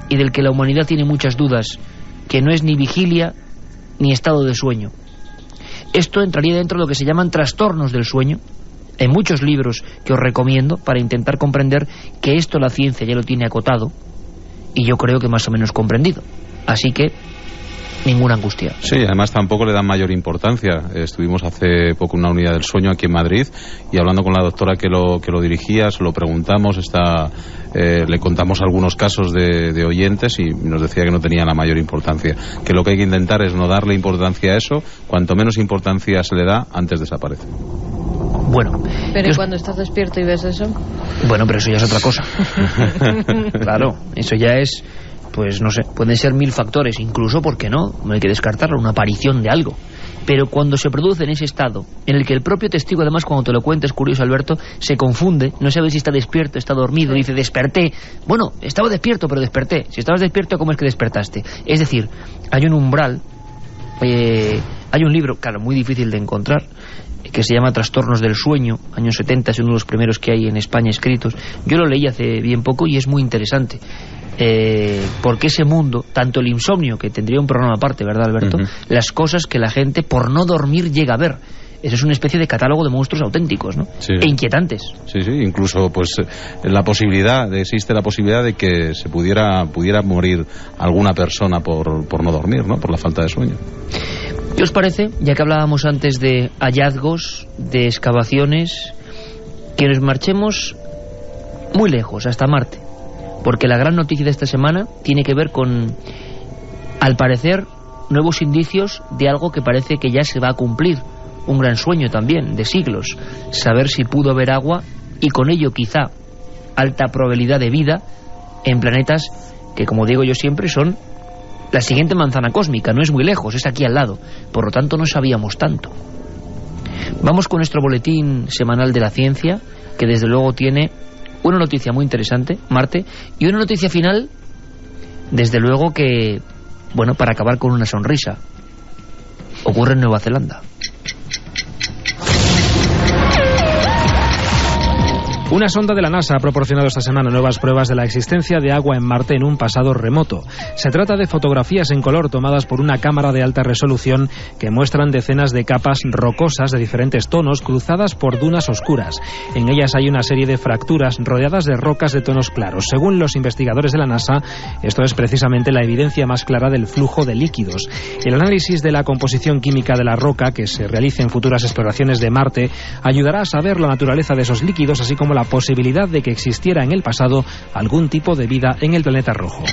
y del que la humanidad tiene muchas dudas, que no es ni vigilia ni estado de sueño. Esto entraría dentro de lo que se llaman trastornos del sueño. Hay muchos libros que os recomiendo para intentar comprender que esto la ciencia ya lo tiene acotado, y yo creo que más o menos comprendido. Así que ninguna angustia. Sí, además tampoco le dan mayor importancia. Estuvimos hace poco en una unidad del sueño aquí en Madrid, y hablando con la doctora que lo dirigía, se lo preguntamos, le contamos algunos casos de oyentes, y nos decía que no tenía la mayor importancia, que lo que hay que intentar es no darle importancia a eso. Cuanto menos importancia se le da, antes desaparece. Bueno, pero cuando estás despierto y ves eso, bueno, pero eso ya es otra cosa. Claro, eso ya es, pues no sé, pueden ser 1000 factores, incluso, ¿por qué no? No hay que descartarlo, una aparición de algo. pero cuando se produce en ese estado, en el que el propio testigo, además cuando te lo cuenta, es curioso, Alberto, se confunde, no sabe si está despierto, está dormido, dice desperté, bueno, estaba despierto pero desperté, si estabas despierto, ¿cómo es que despertaste? Es decir, hay un umbral, hay un libro, claro, muy difícil de encontrar, que se llama Trastornos del sueño, años 70, es uno de los primeros que hay en España escritos. Yo lo leí hace bien poco y es muy interesante, porque ese mundo, tanto el insomnio, que tendría un programa aparte, ¿verdad, Alberto? Las cosas que la gente por no dormir llega a ver. Eso es una especie de catálogo de monstruos auténticos, ¿no? Sí. E inquietantes. Sí, incluso pues existe la posibilidad de que se pudiera morir alguna persona por no dormir, ¿no? Por la falta de sueño. ¿Qué os parece, ya que hablábamos antes de hallazgos, de excavaciones, que nos marchemos muy lejos, hasta Marte? Porque la gran noticia de esta semana tiene que ver con, al parecer, nuevos indicios de algo que parece que ya se va a cumplir. Un gran sueño también, de siglos. Saber si pudo haber agua y con ello quizá alta probabilidad de vida en planetas que, como digo yo siempre, son la siguiente manzana cósmica. No es muy lejos, es aquí al lado. Por lo tanto no sabíamos tanto. Vamos con nuestro boletín semanal de la ciencia, que desde luego tiene una noticia muy interesante, Marte, y una noticia final, desde luego que, bueno, para acabar con una sonrisa, ocurre en Nueva Zelanda. Una sonda de la NASA ha proporcionado esta semana nuevas pruebas de la existencia de agua en Marte en un pasado remoto. Se trata de fotografías en color tomadas por una cámara de alta resolución que muestran decenas de capas rocosas de diferentes tonos cruzadas por dunas oscuras. En ellas hay una serie de fracturas rodeadas de rocas de tonos claros. Según los investigadores de la NASA, esto es precisamente la evidencia más clara del flujo de líquidos. El análisis de la composición química de la roca, que se realice en futuras exploraciones de Marte, ayudará a saber la naturaleza de esos líquidos, así como la posibilidad de que existiera en el pasado algún tipo de vida en el planeta rojo.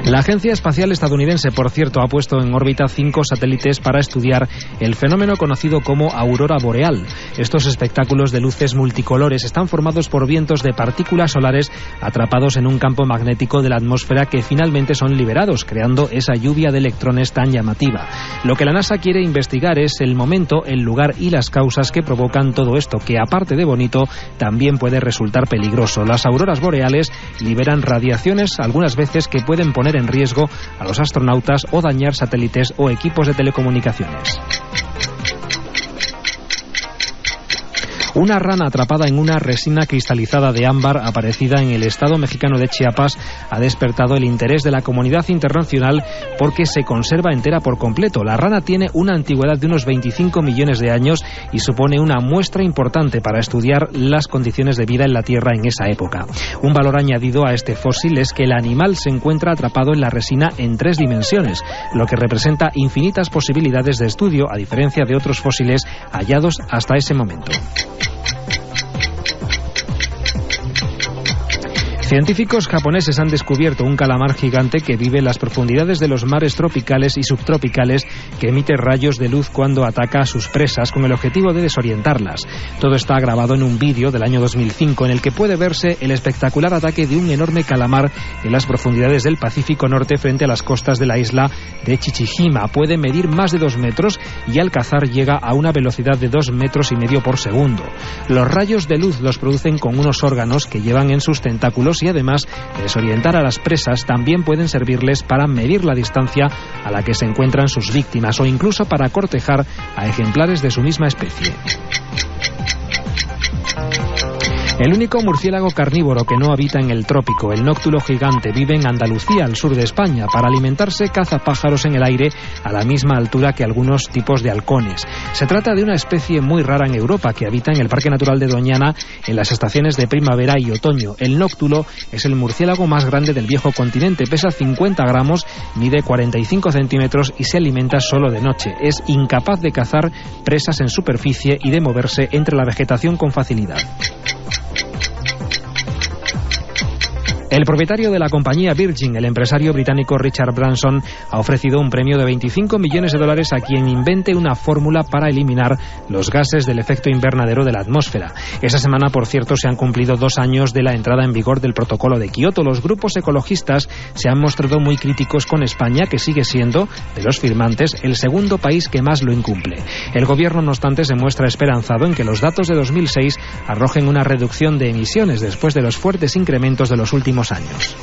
La Agencia Espacial Estadounidense, por cierto, ha puesto en órbita 5 satélites para estudiar el fenómeno conocido como aurora boreal. Estos espectáculos de luces multicolores están formados por vientos de partículas solares atrapados en un campo magnético de la atmósfera que finalmente son liberados, creando esa lluvia de electrones tan llamativa. Lo que la NASA quiere investigar es el momento, el lugar y las causas que provocan todo esto, que aparte de bonito, también puede resultar peligroso. Las auroras boreales liberan radiaciones, algunas veces que pueden poner en riesgo a los astronautas o dañar satélites o equipos de telecomunicaciones. Una rana atrapada en una resina cristalizada de ámbar aparecida en el estado mexicano de Chiapas ha despertado el interés de la comunidad internacional porque se conserva entera por completo. La rana tiene una antigüedad de unos 25 millones de años y supone una muestra importante para estudiar las condiciones de vida en la Tierra en esa época. Un valor añadido a este fósil es que el animal se encuentra atrapado en la resina en 3 dimensiones, lo que representa infinitas posibilidades de estudio, a diferencia de otros fósiles hallados hasta ese momento. Científicos japoneses han descubierto un calamar gigante que vive en las profundidades de los mares tropicales y subtropicales, que emite rayos de luz cuando ataca a sus presas con el objetivo de desorientarlas. Todo está grabado en un vídeo del año 2005 en el que puede verse el espectacular ataque de un enorme calamar en las profundidades del Pacífico Norte frente a las costas de la isla de Chichijima. Puede medir más de 2 metros y al cazar llega a una velocidad de 2,5 metros por segundo. Los rayos de luz los producen con unos órganos que llevan en sus tentáculos y además de desorientar a las presas también pueden servirles para medir la distancia a la que se encuentran sus víctimas o incluso para cortejar a ejemplares de su misma especie. El único murciélago carnívoro que no habita en el trópico, el nóctulo gigante, vive en Andalucía, al sur de España. Para alimentarse caza pájaros en el aire a la misma altura que algunos tipos de halcones. Se trata de una especie muy rara en Europa que habita en el Parque Natural de Doñana en las estaciones de primavera y otoño. El nóctulo es el murciélago más grande del viejo continente, pesa 50 gramos, mide 45 centímetros y se alimenta solo de noche. Es incapaz de cazar presas en superficie y de moverse entre la vegetación con facilidad. El propietario de la compañía Virgin, el empresario británico Richard Branson, ha ofrecido un premio de $25 millones a quien invente una fórmula para eliminar los gases del efecto invernadero de la atmósfera. Esa semana, por cierto, se han cumplido 2 años de la entrada en vigor del protocolo de Kioto. Los grupos ecologistas se han mostrado muy críticos con España, que sigue siendo, de los firmantes, el segundo país que más lo incumple. El gobierno, no obstante, se muestra esperanzado en que los datos de 2006 arrojen una reducción de emisiones después de los fuertes incrementos de los últimos años.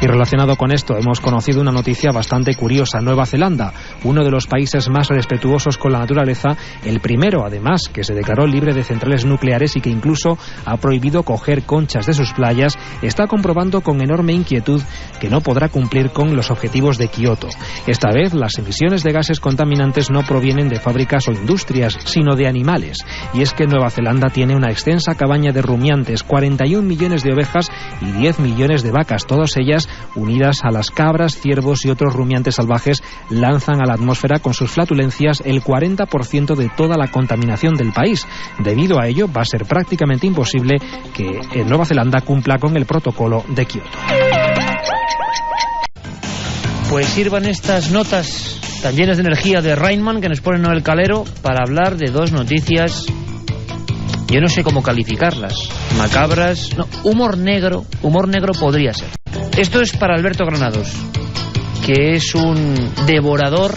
Y relacionado con esto, hemos conocido una noticia bastante curiosa. Nueva Zelanda, uno de los países más respetuosos con la naturaleza, el primero, además, que se declaró libre de centrales nucleares y que incluso ha prohibido coger conchas de sus playas, está comprobando con enorme inquietud que no podrá cumplir con los objetivos de Kioto. Esta vez, las emisiones de gases contaminantes no provienen de fábricas o industrias, sino de animales. Y es que Nueva Zelanda tiene una extensa cabaña de rumiantes, 41 millones de ovejas y 10 millones de vacas, todas ellas unidas a las cabras, ciervos y otros rumiantes salvajes, lanzan a la atmósfera con sus flatulencias el 40% de toda la contaminación del país. Debido a ello, va a ser prácticamente imposible que Nueva Zelanda cumpla con el protocolo de Kioto. Pues sirvan estas notas tan llenas de energía de Rainman que nos ponen Noel Calero para hablar de 2 noticias. Yo no sé cómo calificarlas. Macabras. No, humor negro podría ser. Esto es para Alberto Granados, que es un devorador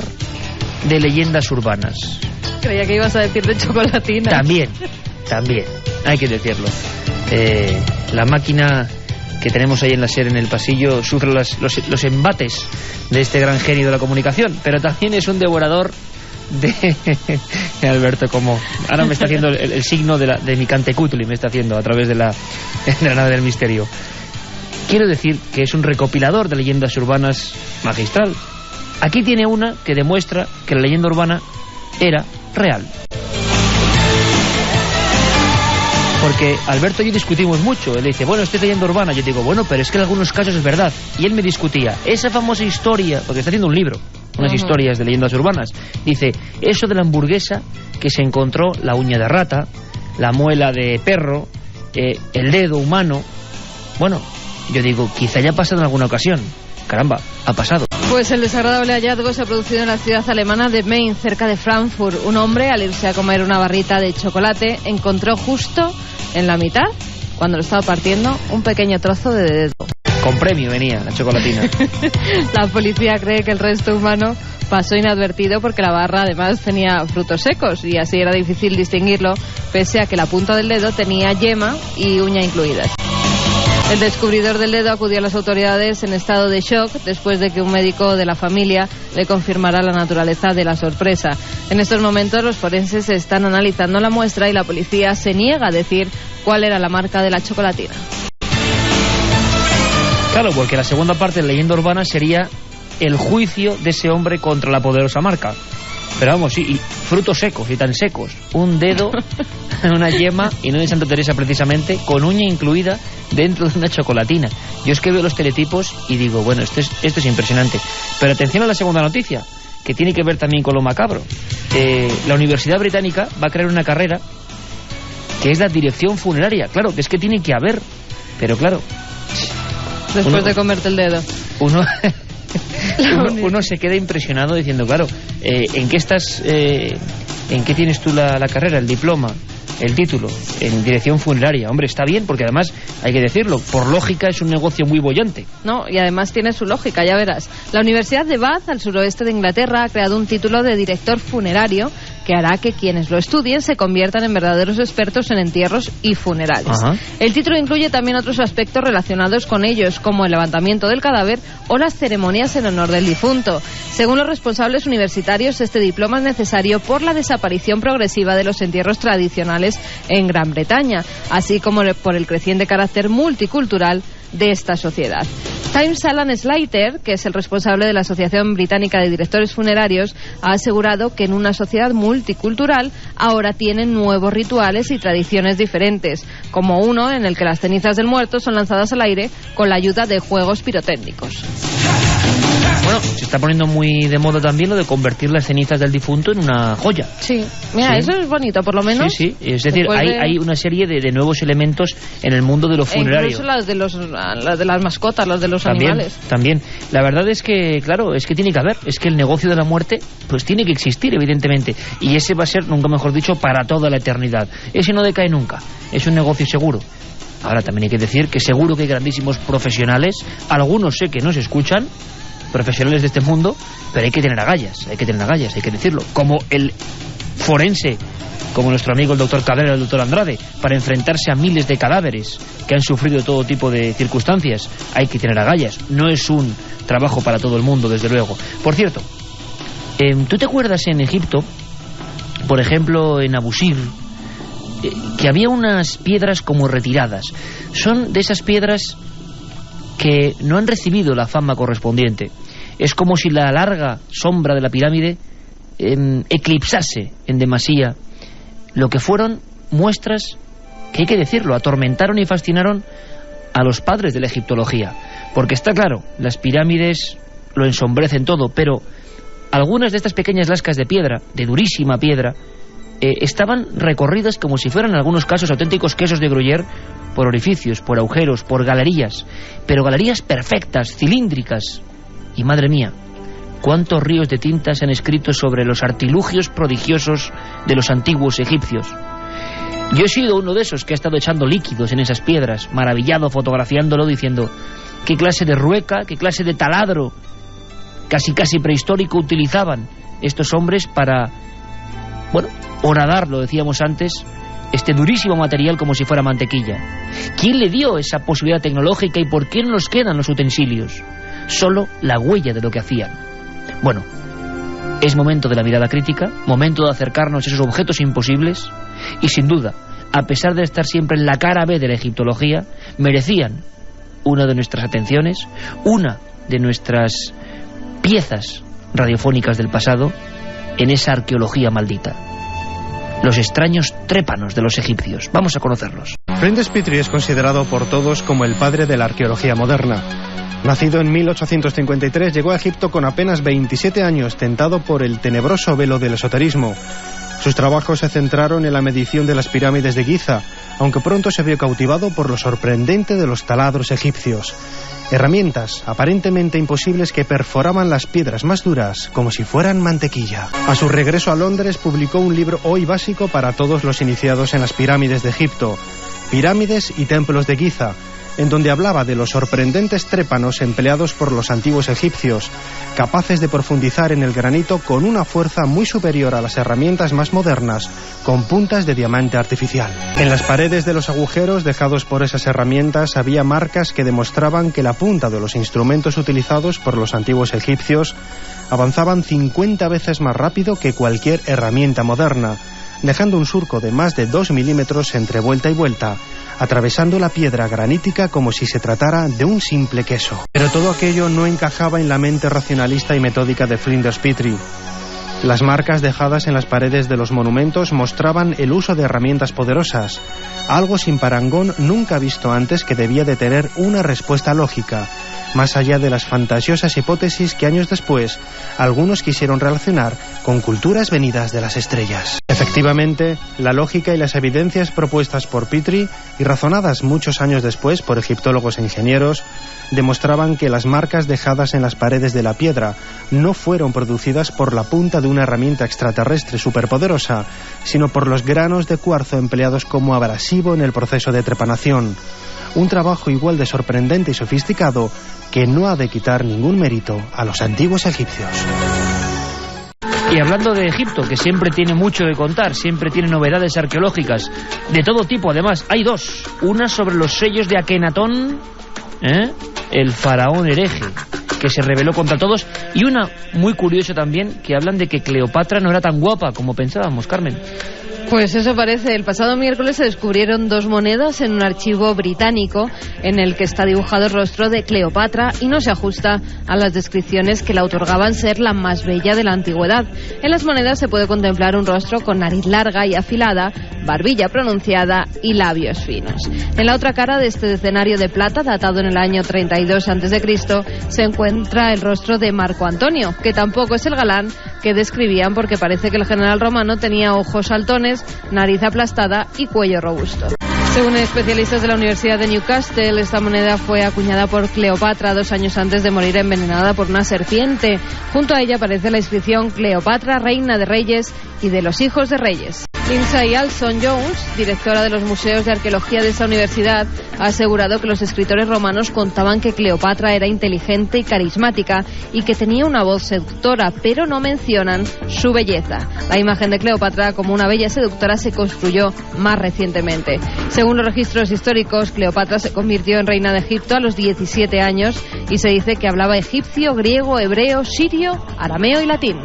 de leyendas urbanas. Creía que ibas a decir de chocolatina. También, hay que decirlo. La máquina que tenemos ahí en la SER en el pasillo sufre los embates de este gran genio de la comunicación, pero también es un devorador de Alberto, como ahora me está haciendo el signo de mi cantecutli, me está haciendo a través de la nave del misterio. Quiero decir que es un recopilador de leyendas urbanas magistral. Aquí tiene una que demuestra que la leyenda urbana era real. Porque Alberto y yo discutimos mucho. Él dice, bueno, esto es leyenda urbana. Yo digo, bueno, pero es que en algunos casos es verdad. Y él me discutía, esa famosa historia, porque está haciendo un libro, unas historias de leyendas urbanas. Dice, eso de la hamburguesa que se encontró la uña de rata, la muela de perro, el dedo humano. Bueno, yo digo, quizá haya pasado en alguna ocasión. Caramba, ha pasado. Pues el desagradable hallazgo se ha producido en la ciudad alemana de Main, cerca de Frankfurt. Un hombre, al irse a comer una barrita de chocolate, encontró justo en la mitad, cuando lo estaba partiendo, un pequeño trozo de dedo. Con premio venía la chocolatina. La policía cree que el resto humano pasó inadvertido porque la barra además tenía frutos secos y así era difícil distinguirlo, pese a que la punta del dedo tenía yema y uña incluidas. El descubridor del dedo acudió a las autoridades en estado de shock después de que un médico de la familia le confirmara la naturaleza de la sorpresa. En estos momentos los forenses están analizando la muestra y la policía se niega a decir cuál era la marca de la chocolatina. Claro, porque la segunda parte de la leyenda urbana sería el juicio de ese hombre contra la poderosa marca. Pero vamos, sí, y frutos secos y tan secos. Un dedo, una yema, y no de Santa Teresa precisamente, con uña incluida dentro de una chocolatina. Yo es que veo los teletipos y digo, bueno, esto es impresionante. Pero atención a la segunda noticia, que tiene que ver también con lo macabro. La Universidad Británica va a crear una carrera que es la dirección funeraria. Claro, que es que tiene que haber, pero claro... Después de comerte el dedo. Uno se queda impresionado diciendo, claro, ¿en qué estás, en qué tienes tú la carrera, el diploma, el título? En dirección funeraria. Hombre, está bien, porque además, hay que decirlo, por lógica es un negocio muy bollante. No, y además tiene su lógica, ya verás. La Universidad de Bath, al suroeste de Inglaterra, ha creado un título de director funerario que hará que quienes lo estudien se conviertan en verdaderos expertos en entierros y funerales. Ajá. El título incluye también otros aspectos relacionados con ellos, como el levantamiento del cadáver o las ceremonias en honor del difunto. Según los responsables universitarios, este diploma es necesario por la desaparición progresiva de los entierros tradicionales en Gran Bretaña, así como por el creciente carácter multicultural de esta sociedad. Times Alan Slater, que es el responsable de la Asociación Británica de Directores Funerarios, ha asegurado que en una sociedad multicultural ahora tienen nuevos rituales y tradiciones diferentes, como uno en el que las cenizas del muerto son lanzadas al aire con la ayuda de juegos pirotécnicos. Bueno, si está poniendo muy de moda también lo de convertir las cenizas del difunto en una joya. Sí, mira, eso es bonito, por lo menos. Sí, es decir, hay una serie de nuevos elementos en el mundo de lo funerario. Incluso las de las mascotas, las de los animales. También. La verdad es que, claro, es que tiene que haber, es que el negocio de la muerte pues tiene que existir, evidentemente, y ese va a ser, nunca mejor dicho, para toda la eternidad. Ese no decae nunca, es un negocio seguro. Ahora también hay que decir que seguro que hay grandísimos profesionales, algunos sé que no se escuchan, profesionales de este mundo, pero hay que tener agallas, hay que decirlo, como el forense, como nuestro amigo el doctor Cabrera, el doctor Andrade, para enfrentarse a miles de cadáveres que han sufrido todo tipo de circunstancias. Hay que tener agallas, no es un trabajo para todo el mundo, desde luego. Por cierto, ¿tú te acuerdas en Egipto, por ejemplo en Abusir, que había unas piedras como retiradas? Son de esas piedras que no han recibido la fama correspondiente. Es como si la larga sombra de la pirámide eclipsase en demasía lo que fueron muestras que, hay que decirlo, atormentaron y fascinaron a los padres de la egiptología. Porque está claro, las pirámides lo ensombrecen todo, pero algunas de estas pequeñas lascas de piedra, de durísima piedra, estaban recorridas como si fueran en algunos casos auténticos quesos de Gruyère, por orificios, por agujeros, por galerías, pero galerías perfectas, cilíndricas. Y madre mía, cuántos ríos de tinta se han escrito sobre los artilugios prodigiosos de los antiguos egipcios. Yo he sido uno de esos que ha estado echando líquidos en esas piedras, maravillado, fotografiándolo, diciendo qué clase de rueca, qué clase de taladro casi prehistórico utilizaban estos hombres para, bueno, horadar, lo decíamos antes, este durísimo material como si fuera mantequilla. ¿Quién le dio esa posibilidad tecnológica y por qué no nos quedan los utensilios? Solo la huella de lo que hacían. Bueno, es momento de la mirada crítica, momento de acercarnos a esos objetos imposibles y, sin duda, a pesar de estar siempre en la cara B de la egiptología, merecían una de nuestras atenciones, una de nuestras piezas radiofónicas del pasado en esa arqueología maldita. Los extraños trépanos de los egipcios. Vamos a conocerlos. Flinders Petrie es considerado por todos como el padre de la arqueología moderna. Nacido en 1853, llegó a Egipto con apenas 27 años, tentado por el tenebroso velo del esoterismo. Sus trabajos se centraron en la medición de las pirámides de Giza, aunque pronto se vio cautivado por lo sorprendente de los taladros egipcios. Herramientas aparentemente imposibles que perforaban las piedras más duras como si fueran mantequilla. A su regreso a Londres publicó un libro hoy básico para todos los iniciados en las pirámides de Egipto, Pirámides y Templos de Giza, en donde hablaba de los sorprendentes trépanos empleados por los antiguos egipcios, capaces de profundizar en el granito con una fuerza muy superior a las herramientas más modernas, con puntas de diamante artificial. En las paredes de los agujeros dejados por esas herramientas había marcas que demostraban que la punta de los instrumentos utilizados por los antiguos egipcios avanzaban 50 veces más rápido que cualquier herramienta moderna, dejando un surco de más de 2 milímetros entre vuelta y vuelta, atravesando la piedra granítica como si se tratara de un simple queso. Pero todo aquello no encajaba en la mente racionalista y metódica de Flinders Petrie. Las marcas dejadas en las paredes de los monumentos mostraban el uso de herramientas poderosas, algo sin parangón nunca visto antes, que debía de tener una respuesta lógica, más allá de las fantasiosas hipótesis que años después algunos quisieron relacionar con culturas venidas de las estrellas. Efectivamente, la lógica y las evidencias propuestas por Petrie y razonadas muchos años después por egiptólogos e ingenieros demostraban que las marcas dejadas en las paredes de la piedra no fueron producidas por la punta de una herramienta extraterrestre superpoderosa, sino por los granos de cuarzo empleados como abrasivo en el proceso de trepanación. Un trabajo igual de sorprendente y sofisticado que no ha de quitar ningún mérito a los antiguos egipcios. Y hablando de Egipto, que siempre tiene mucho que contar, siempre tiene novedades arqueológicas de todo tipo. Además, hay dos. Una sobre los sellos de Akenatón, el faraón hereje, que se rebeló contra todos, y una muy curiosa también, que hablan de que Cleopatra no era tan guapa como pensábamos, Carmen. Pues eso parece. El pasado miércoles se descubrieron 2 monedas en un archivo británico en el que está dibujado el rostro de Cleopatra y no se ajusta a las descripciones que la otorgaban ser la más bella de la antigüedad. En las monedas se puede contemplar un rostro con nariz larga y afilada, barbilla pronunciada y labios finos. En la otra cara de este escenario de plata, datado en el año 32 a.C., se encuentra el rostro de Marco Antonio, que tampoco es el galán que describían, porque parece que el general romano tenía ojos saltones, nariz aplastada y cuello robusto. Según especialistas de la Universidad de Newcastle, esta moneda fue acuñada por Cleopatra 2 años antes de morir envenenada por una serpiente. Junto a ella aparece la inscripción Cleopatra, reina de reyes y de los hijos de reyes. Lindsay Alson-Jones, directora de los museos de arqueología de esta universidad, ha asegurado que los escritores romanos contaban que Cleopatra era inteligente y carismática y que tenía una voz seductora, pero no mencionan su belleza. La imagen de Cleopatra como una bella seductora se construyó más recientemente. Según los registros históricos, Cleopatra se convirtió en reina de Egipto a los 17 años y se dice que hablaba egipcio, griego, hebreo, sirio, arameo y latín.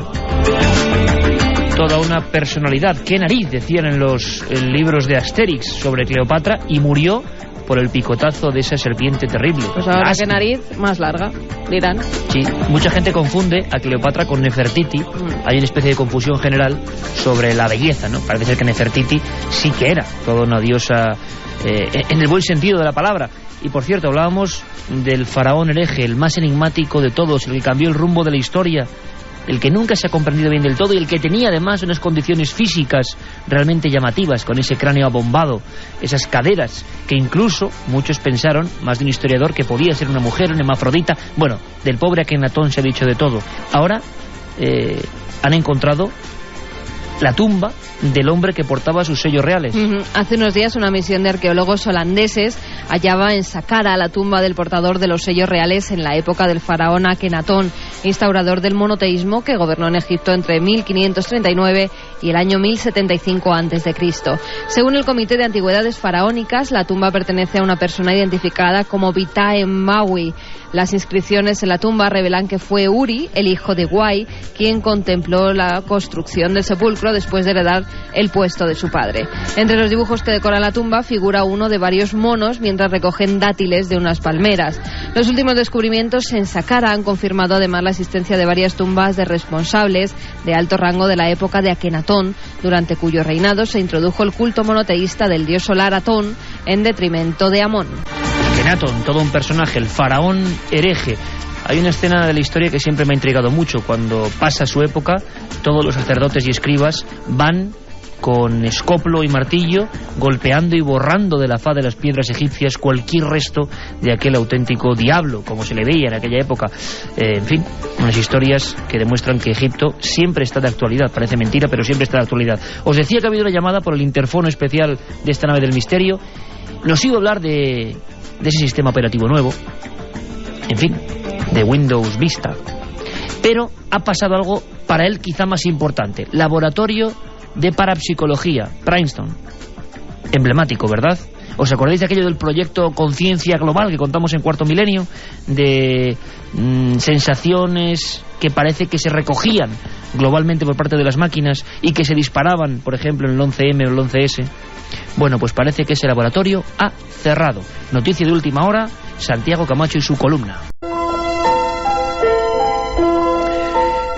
Toda una personalidad. Qué nariz, decían en los libros de Asterix sobre Cleopatra, y murió por el picotazo de esa serpiente terrible. Pues ahora qué nariz más larga, dirán. Sí, mucha gente confunde a Cleopatra con Nefertiti. Hay una especie de confusión general sobre la belleza, ¿no? Parece ser que Nefertiti sí que era toda una diosa en el buen sentido de la palabra. Y por cierto, hablábamos del faraón hereje, el más enigmático de todos, el que cambió el rumbo de la historia, el que nunca se ha comprendido bien del todo y el que tenía además unas condiciones físicas realmente llamativas, con ese cráneo abombado, esas caderas, que incluso muchos pensaron, más de un historiador, que podía ser una mujer, una hermafrodita. Bueno, del pobre Akenatón se ha dicho de todo. Ahora han encontrado la tumba del hombre que portaba sus sellos reales. Hace unos días una misión de arqueólogos holandeses hallaba en Saqqara la tumba del portador de los sellos reales en la época del faraón Akenatón, instaurador del monoteísmo que gobernó en Egipto entre 1539 y el año 1075 a.C. Según el Comité de Antigüedades Faraónicas, la tumba pertenece a una persona identificada como Vitae Maui. Las inscripciones en la tumba revelan que fue Uri, el hijo de Guay, quien contempló la construcción del sepulcro después de heredar el puesto de su padre. Entre los dibujos que decoran la tumba figura uno de varios monos mientras recogen dátiles de unas palmeras. Los últimos descubrimientos en Saqqara han confirmado además la existencia de varias tumbas de responsables de alto rango de la época de Akenatón, durante cuyo reinado se introdujo el culto monoteísta del dios solar Atón en detrimento de Amón. Akenatón, todo un personaje, el faraón hereje. Hay una escena de la historia que siempre me ha intrigado mucho. Cuando pasa su época, todos los sacerdotes y escribas van con escoplo y martillo golpeando y borrando de la faz de las piedras egipcias cualquier resto de aquel auténtico diablo, como se le veía en aquella época. En fin, unas historias que demuestran que Egipto siempre está de actualidad. Parece mentira, pero siempre está de actualidad. Os decía que ha habido una llamada por el interfono especial de esta nave del misterio. Nos iba a hablar de ese sistema operativo nuevo, en fin, de Windows Vista. Pero ha pasado algo para él quizá más importante: laboratorio de parapsicología, Princeton. Emblemático, ¿verdad? ¿Os acordáis de aquello del proyecto Conciencia Global que contamos en Cuarto Milenio? De sensaciones que parece que se recogían globalmente por parte de las máquinas y que se disparaban, por ejemplo, en el 11M o el 11S. Bueno, pues parece que ese laboratorio ha cerrado. Noticia de última hora, Santiago Camacho y su columna.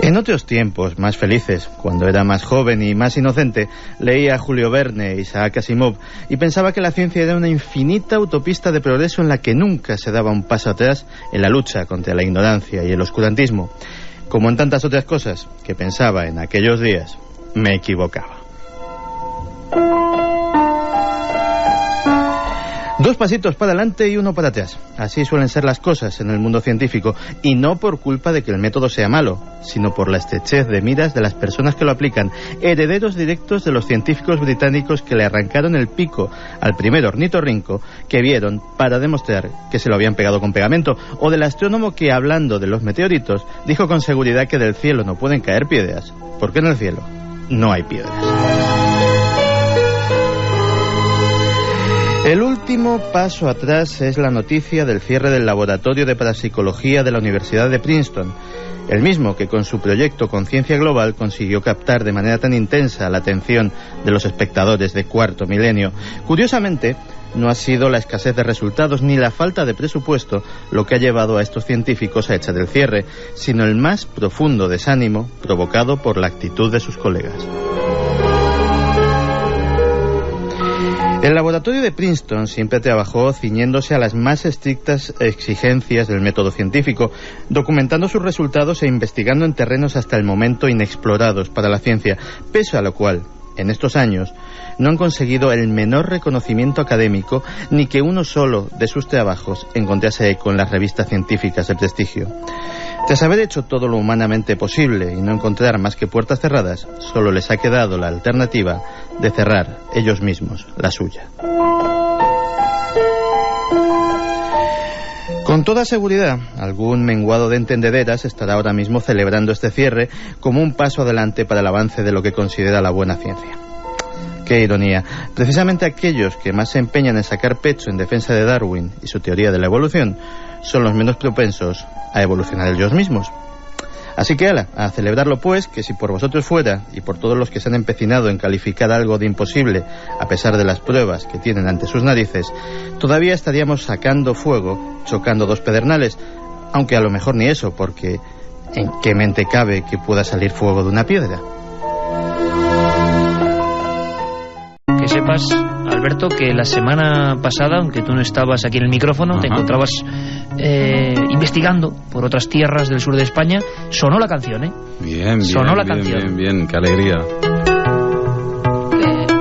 En otros tiempos más felices, cuando era más joven y más inocente, leía a Julio Verne e Isaac Asimov y pensaba que la ciencia era una infinita autopista de progreso en la que nunca se daba un paso atrás en la lucha contra la ignorancia y el oscurantismo. Como en tantas otras cosas que pensaba en aquellos días, me equivocaba. 2 pasitos para adelante y 1 para atrás. Así suelen ser las cosas en el mundo científico, y no por culpa de que el método sea malo, sino por la estrechez de miras de las personas que lo aplican, herederos directos de los científicos británicos que le arrancaron el pico al primer ornitorrinco que vieron para demostrar que se lo habían pegado con pegamento, o del astrónomo que, hablando de los meteoritos, dijo con seguridad que del cielo no pueden caer piedras, porque en el cielo no hay piedras. El último paso atrás es la noticia del cierre del laboratorio de parapsicología de la Universidad de Princeton. El mismo que con su proyecto Conciencia Global consiguió captar de manera tan intensa la atención de los espectadores de Cuarto Milenio. Curiosamente, no ha sido la escasez de resultados ni la falta de presupuesto lo que ha llevado a estos científicos a echar el cierre, sino el más profundo desánimo provocado por la actitud de sus colegas. El laboratorio de Princeton siempre trabajó ciñéndose a las más estrictas exigencias del método científico, documentando sus resultados e investigando en terrenos hasta el momento inexplorados para la ciencia, pese a lo cual, en estos años, no han conseguido el menor reconocimiento académico ni que uno solo de sus trabajos encontrase eco en las revistas científicas de prestigio. Tras haber hecho todo lo humanamente posible y no encontrar más que puertas cerradas, solo les ha quedado la alternativa de cerrar ellos mismos la suya. Con toda seguridad, algún menguado de entendederas estará ahora mismo celebrando este cierre como un paso adelante para el avance de lo que considera la buena ciencia. Qué ironía. Precisamente aquellos que más se empeñan en sacar pecho en defensa de Darwin y su teoría de la evolución son los menos propensos a evolucionar ellos mismos. Así que ala, a celebrarlo pues, que si por vosotros fuera y por todos los que se han empecinado en calificar algo de imposible a pesar de las pruebas que tienen ante sus narices, todavía estaríamos sacando fuego, chocando dos pedernales, aunque a lo mejor ni eso, porque ¿en qué mente cabe que pueda salir fuego de una piedra? Que sepas, Alberto, que la semana pasada, aunque tú no estabas aquí en el micrófono, te encontrabas investigando por otras tierras del sur de España, sonó la canción, ¿eh? Bien, sonó la canción. Bien, qué alegría.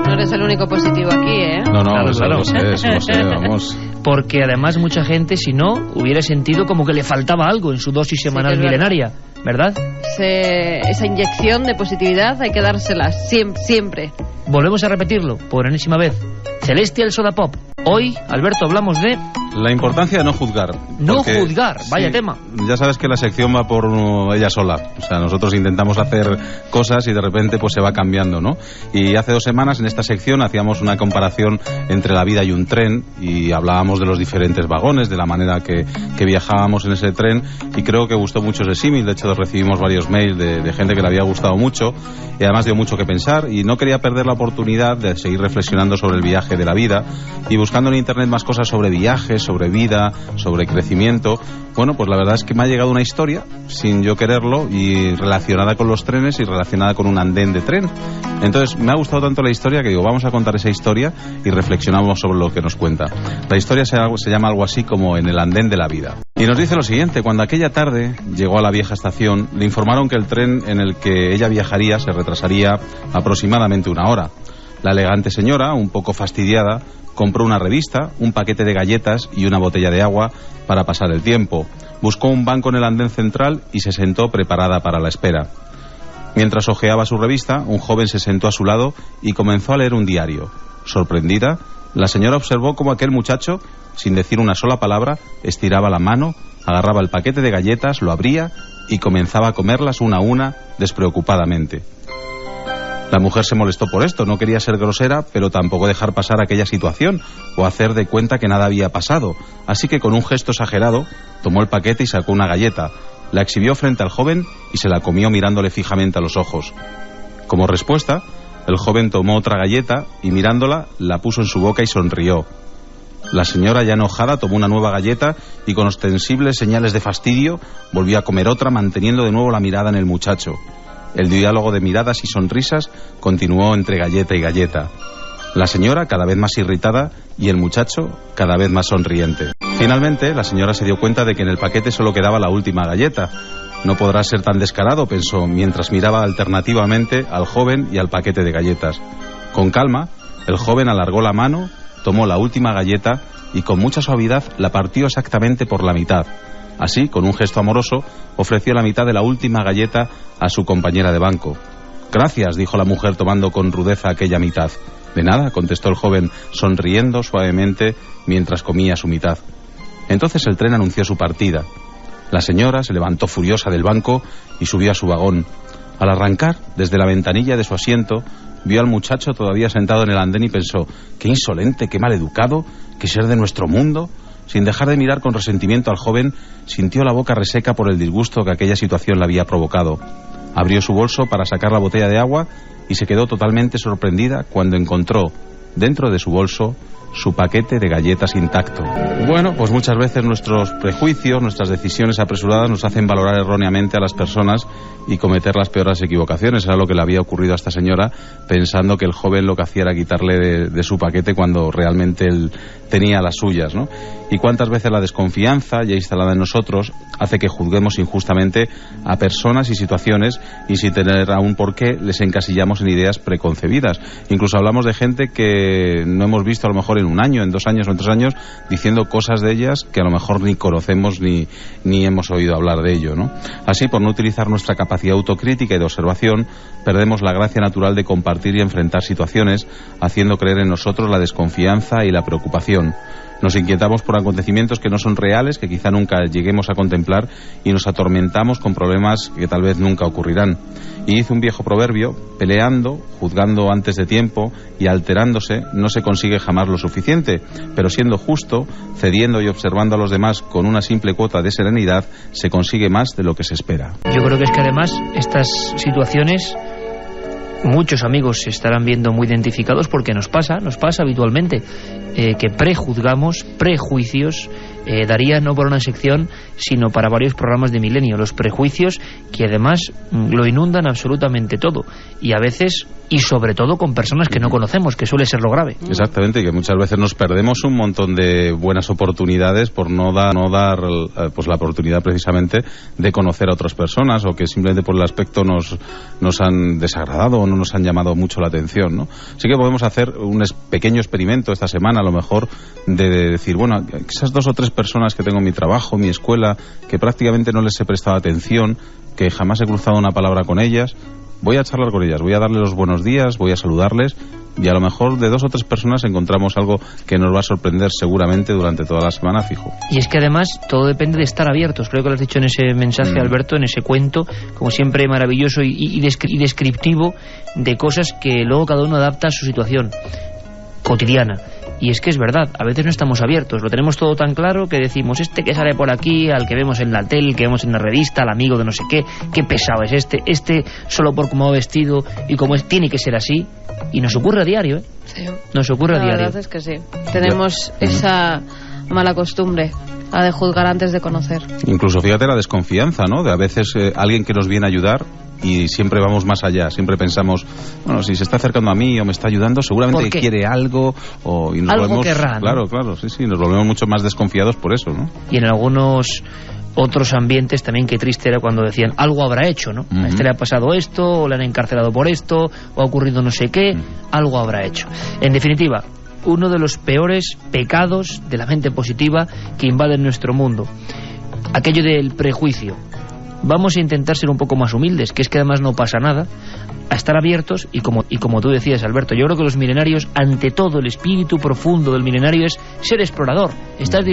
No eres el único positivo aquí, ¿eh? No, claro. Lo sé, vamos. Porque además mucha gente, si no, hubiera sentido como que le faltaba algo en su dosis semanal milenaria, ¿verdad? Esa inyección de positividad hay que dársela siempre. Volvemos a repetirlo por enésima vez. Celestial Soda Pop. Hoy, Alberto, hablamos de... La importancia de no juzgar. No juzgar, vaya tema. Ya sabes que la sección va por ella sola. O sea, nosotros intentamos hacer cosas y de repente pues se va cambiando, ¿no? Y hace 2 semanas en esta sección hacíamos una comparación entre la vida y un tren y hablábamos de los diferentes vagones, de la manera que viajábamos en ese tren, y creo que gustó mucho ese símil. De hecho, recibimos varios mails de gente que le había gustado mucho y además dio mucho que pensar, y no quería perder la oportunidad de seguir reflexionando sobre el viaje de la vida y buscando en internet más cosas sobre viajes, sobre vida, sobre crecimiento. Bueno, pues la verdad es que me ha llegado una historia, sin yo quererlo, y relacionada con los trenes y relacionada con un andén de tren. Entonces me ha gustado tanto la historia que digo, vamos a contar esa historia y reflexionamos sobre lo que nos cuenta. La historia se llama algo así como En el andén de la vida. Y nos dice lo siguiente: cuando aquella tarde llegó a la vieja estación, le informaron que el tren en el que ella viajaría se retrasaría aproximadamente 1 hora. La elegante señora, un poco fastidiada, compró una revista, un paquete de galletas y una botella de agua para pasar el tiempo. Buscó un banco en el andén central y se sentó preparada para la espera. Mientras hojeaba su revista, un joven se sentó a su lado y comenzó a leer un diario. Sorprendida, la señora observó cómo aquel muchacho, sin decir una sola palabra, estiraba la mano, agarraba el paquete de galletas, lo abría y comenzaba a comerlas una a una, despreocupadamente. La mujer se molestó por esto, no quería ser grosera, pero tampoco dejar pasar aquella situación o hacer de cuenta que nada había pasado. Así que con un gesto exagerado, tomó el paquete y sacó una galleta, la exhibió frente al joven y se la comió mirándole fijamente a los ojos. Como respuesta, el joven tomó otra galleta y mirándola, la puso en su boca y sonrió. La señora, ya enojada, tomó una nueva galleta y con ostensibles señales de fastidio volvió a comer otra, manteniendo de nuevo la mirada en el muchacho. El diálogo de miradas y sonrisas continuó entre galleta y galleta. La señora cada vez más irritada y el muchacho cada vez más sonriente. Finalmente, la señora se dio cuenta de que en el paquete solo quedaba la última galleta. No podrá ser tan descarado, pensó, mientras miraba alternativamente al joven y al paquete de galletas. Con calma, el joven alargó la mano, tomó la última galleta y con mucha suavidad la partió exactamente por la mitad. Así, con un gesto amoroso, ofreció la mitad de la última galleta a su compañera de banco. «Gracias», dijo la mujer tomando con rudeza aquella mitad. «De nada», contestó el joven, sonriendo suavemente mientras comía su mitad. Entonces el tren anunció su partida. La señora se levantó furiosa del banco y subió a su vagón. Al arrancar, desde la ventanilla de su asiento, vio al muchacho todavía sentado en el andén y pensó: «Qué insolente, qué maleducado, qué ser de nuestro mundo». Sin dejar de mirar con resentimiento al joven, sintió la boca reseca por el disgusto que aquella situación le había provocado. Abrió su bolso para sacar la botella de agua y se quedó totalmente sorprendida cuando encontró, dentro de su bolso, su paquete de galletas intacto. Bueno, pues muchas veces nuestros prejuicios, nuestras decisiones apresuradas nos hacen valorar erróneamente a las personas y cometer las peores equivocaciones. Era lo que le había ocurrido a esta señora, pensando que el joven lo que hacía era quitarle de su paquete cuando realmente él tenía las suyas, ¿no? Y cuántas veces la desconfianza, ya instalada en nosotros, hace que juzguemos injustamente a personas y situaciones y sin tener aún por qué les encasillamos en ideas preconcebidas. Incluso hablamos de gente que no hemos visto a lo mejor en 1 año, en 2 años o en 3 años, diciendo cosas de ellas que a lo mejor ni conocemos ni hemos oído hablar de ello, ¿no? Así, por no utilizar nuestra capacidad autocrítica y de observación, perdemos la gracia natural de compartir y enfrentar situaciones, haciendo creer en nosotros la desconfianza y la preocupación. Nos inquietamos por acontecimientos que no son reales, que quizá nunca lleguemos a contemplar, y nos atormentamos con problemas que tal vez nunca ocurrirán. Y dice un viejo proverbio: peleando, juzgando antes de tiempo y alterándose no se consigue jamás lo suficiente, pero siendo justo, cediendo y observando a los demás con una simple cuota de serenidad, se consigue más de lo que se espera. Yo creo que es que además estas situaciones muchos amigos se estarán viendo muy identificados porque nos pasa habitualmente, que prejuzgamos, prejuicios, daría no por una sección sino para varios programas de Milenio, los prejuicios que además lo inundan absolutamente todo, y a veces y sobre todo con personas que no conocemos, que suele ser lo grave. Exactamente, y que muchas veces nos perdemos un montón de buenas oportunidades por no dar pues la oportunidad precisamente de conocer a otras personas, o que simplemente por el aspecto nos han desagradado o no nos han llamado mucho la atención, ¿no? Así que podemos hacer un pequeño experimento esta semana, a lo mejor, de decir, bueno, esas 2 o 3 personas que tengo en mi trabajo, en mi escuela, que prácticamente no les he prestado atención, que jamás he cruzado una palabra con ellas, voy a charlar con ellas, voy a darles los buenos días, voy a saludarles, y a lo mejor de 2 o 3 personas encontramos algo que nos va a sorprender seguramente durante toda la semana, fijo. Y es que además todo depende de estar abiertos, creo que lo has dicho en ese mensaje, Alberto, en ese cuento, como siempre maravilloso y descriptivo de cosas que luego cada uno adapta a su situación cotidiana. Y es que es verdad, a veces no estamos abiertos, lo tenemos todo tan claro que decimos, este que sale por aquí, al que vemos en la tele, el que vemos en la revista, al amigo de no sé qué pesado es este solo por cómo va vestido y cómo es, tiene que ser así. Y nos ocurre a diario, ¿eh? Sí. Nos ocurre a diario. La verdad es que sí, tenemos esa mala costumbre, la de juzgar antes de conocer. Incluso fíjate la desconfianza, ¿no? De a veces alguien que nos viene a ayudar, y siempre vamos más allá, siempre pensamos, bueno, si se está acercando a mí o me está ayudando, seguramente quiere algo, y nos algo volvemos, querrá, ¿no? Claro, sí, nos volvemos mucho más desconfiados por eso, ¿no? Y en algunos otros ambientes también, qué triste era cuando decían, algo habrá hecho, ¿no? A este le ha pasado esto, o le han encarcelado por esto, o ha ocurrido no sé qué, algo habrá hecho. En definitiva, uno de los peores pecados de la mente positiva que invaden nuestro mundo, aquello del prejuicio. Vamos a intentar ser un poco más humildes, que es que además no pasa nada, a estar abiertos, y como tú decías, Alberto, yo creo que los milenarios, ante todo, el espíritu profundo del milenario es ser explorador, estar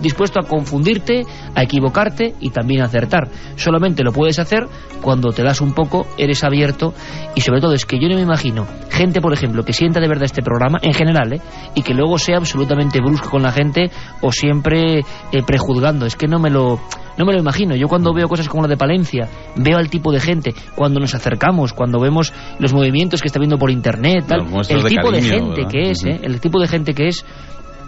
dispuesto a confundirte, a equivocarte y también a acertar. Solamente lo puedes hacer cuando te das un poco, eres abierto, y sobre todo es que yo no me imagino gente, por ejemplo, que sienta de verdad este programa, en general, y que luego sea absolutamente brusco con la gente o siempre prejuzgando. Es que no me lo imagino. Yo cuando veo cosas como la de Palencia, veo al tipo de gente, cuando nos acercamos, cuando vemos los movimientos que está viendo por internet, tal, el tipo de gente que es, el tipo de gente que es,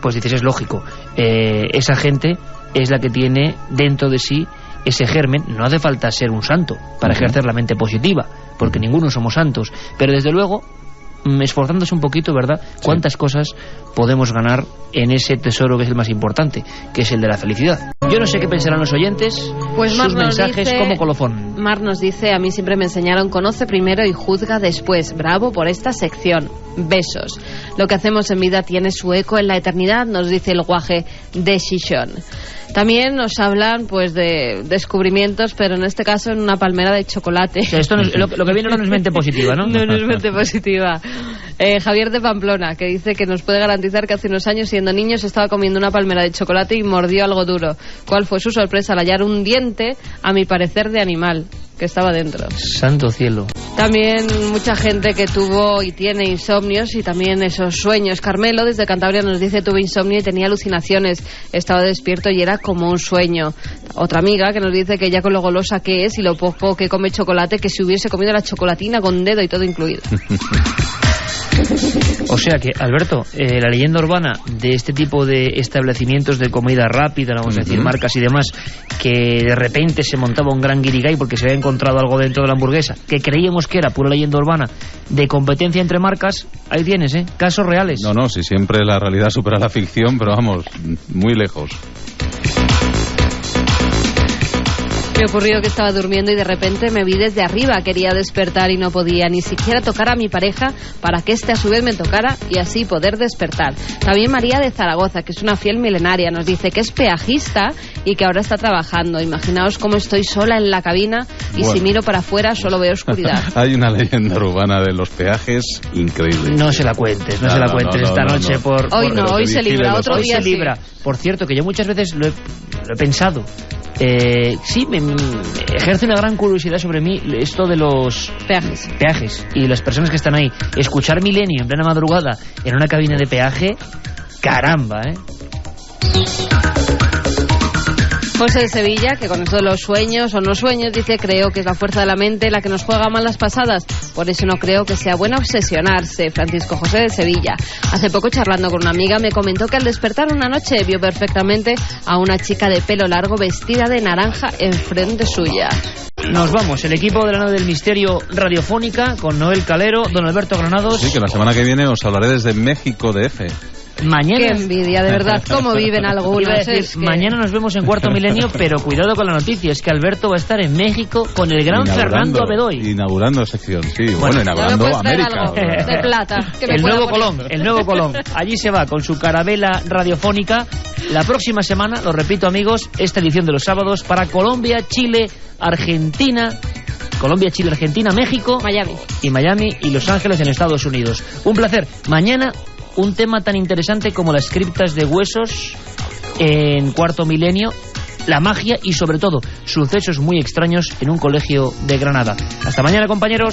pues dices, es lógico, esa gente es la que tiene dentro de sí ese germen. No hace falta ser un santo para ejercer la mente positiva, porque ninguno somos santos, pero desde luego esforzándose un poquito, ¿verdad? Cuántas cosas podemos ganar en ese tesoro que es el más importante, que es el de la felicidad. Yo no sé qué pensarán los oyentes, pues sus mensajes como colofón. Mar nos dice, a mí siempre me enseñaron, conoce primero y juzga después. Bravo por esta sección. Besos. Lo que hacemos en vida tiene su eco en la eternidad, nos dice el guaje de Chichón. También nos hablan pues de descubrimientos, pero en este caso en una palmera de chocolate. O sea, esto no es, lo que viene no es mente positiva, ¿no? No es mente positiva. Javier de Pamplona, que dice que nos puede garantizar que hace unos años, siendo niño, se estaba comiendo una palmera de chocolate y mordió algo duro. ¿Cuál fue su sorpresa al hallar un diente, a mi parecer, de animal? que estaba dentro. Santo cielo. También mucha gente que tuvo y tiene insomnios y también esos sueños. Carmelo desde Cantabria nos dice: tuve insomnio y tenía alucinaciones, estaba despierto y era como un sueño. Otra amiga que nos dice que ella, con lo golosa que es y lo poco que come chocolate, que si hubiese comido la chocolatina con dedo y todo incluido. O sea que, Alberto, la leyenda urbana de este tipo de establecimientos de comida rápida, vamos a decir, marcas y demás, que de repente se montaba un gran guirigay porque se había encontrado algo dentro de la hamburguesa, que creíamos que era pura leyenda urbana de competencia entre marcas, ahí tienes, casos reales. No, si siempre la realidad supera la ficción, pero vamos, muy lejos. Me ocurrió que estaba durmiendo y de repente me vi desde arriba. Quería despertar y no podía ni siquiera tocar a mi pareja para que éste a su vez me tocara y así poder despertar. También María de Zaragoza, que es una fiel milenaria, nos dice que es peajista y que ahora está trabajando. Imaginaos cómo estoy sola en la cabina y si miro para afuera solo veo oscuridad. Hay una leyenda urbana de los peajes increíble. No se la cuentes, no se la cuentes esta noche. Hoy se libra, otro día se libra. Por cierto, que yo muchas veces lo he pensado. Sí, me ejerce una gran curiosidad sobre mí esto de los peajes y las personas que están ahí. Escuchar Milenio en plena madrugada en una cabina de peaje, caramba, José de Sevilla, que con esto de los sueños o no sueños, dice: creo que es la fuerza de la mente la que nos juega malas pasadas, por eso no creo que sea bueno obsesionarse. Francisco José de Sevilla. Hace poco, charlando con una amiga, me comentó que al despertar una noche vio perfectamente a una chica de pelo largo vestida de naranja enfrente suya. Nos vamos, el equipo de la Nave del Misterio radiofónica, con Noel Calero, don Alberto Granados. Sí, que la semana que viene os hablaré desde México DF. Mañana... Qué envidia, de verdad, cómo viven algunos. Iba a decir, mañana nos vemos en Cuarto Milenio, pero cuidado con la noticia, es que Alberto va a estar en México con el gran Fernando Abedoy. Inaugurando sección, sí, bueno, inaugurando América. De plata. El nuevo Colón. Allí se va con su carabela radiofónica. La próxima semana, lo repito, amigos, esta edición de los sábados para Colombia, Chile, Argentina, México, Miami y Los Ángeles en Estados Unidos. Un placer. Mañana un tema tan interesante como las criptas de huesos en Cuarto Milenio, la magia y sobre todo sucesos muy extraños en un colegio de Granada. Hasta mañana, compañeros.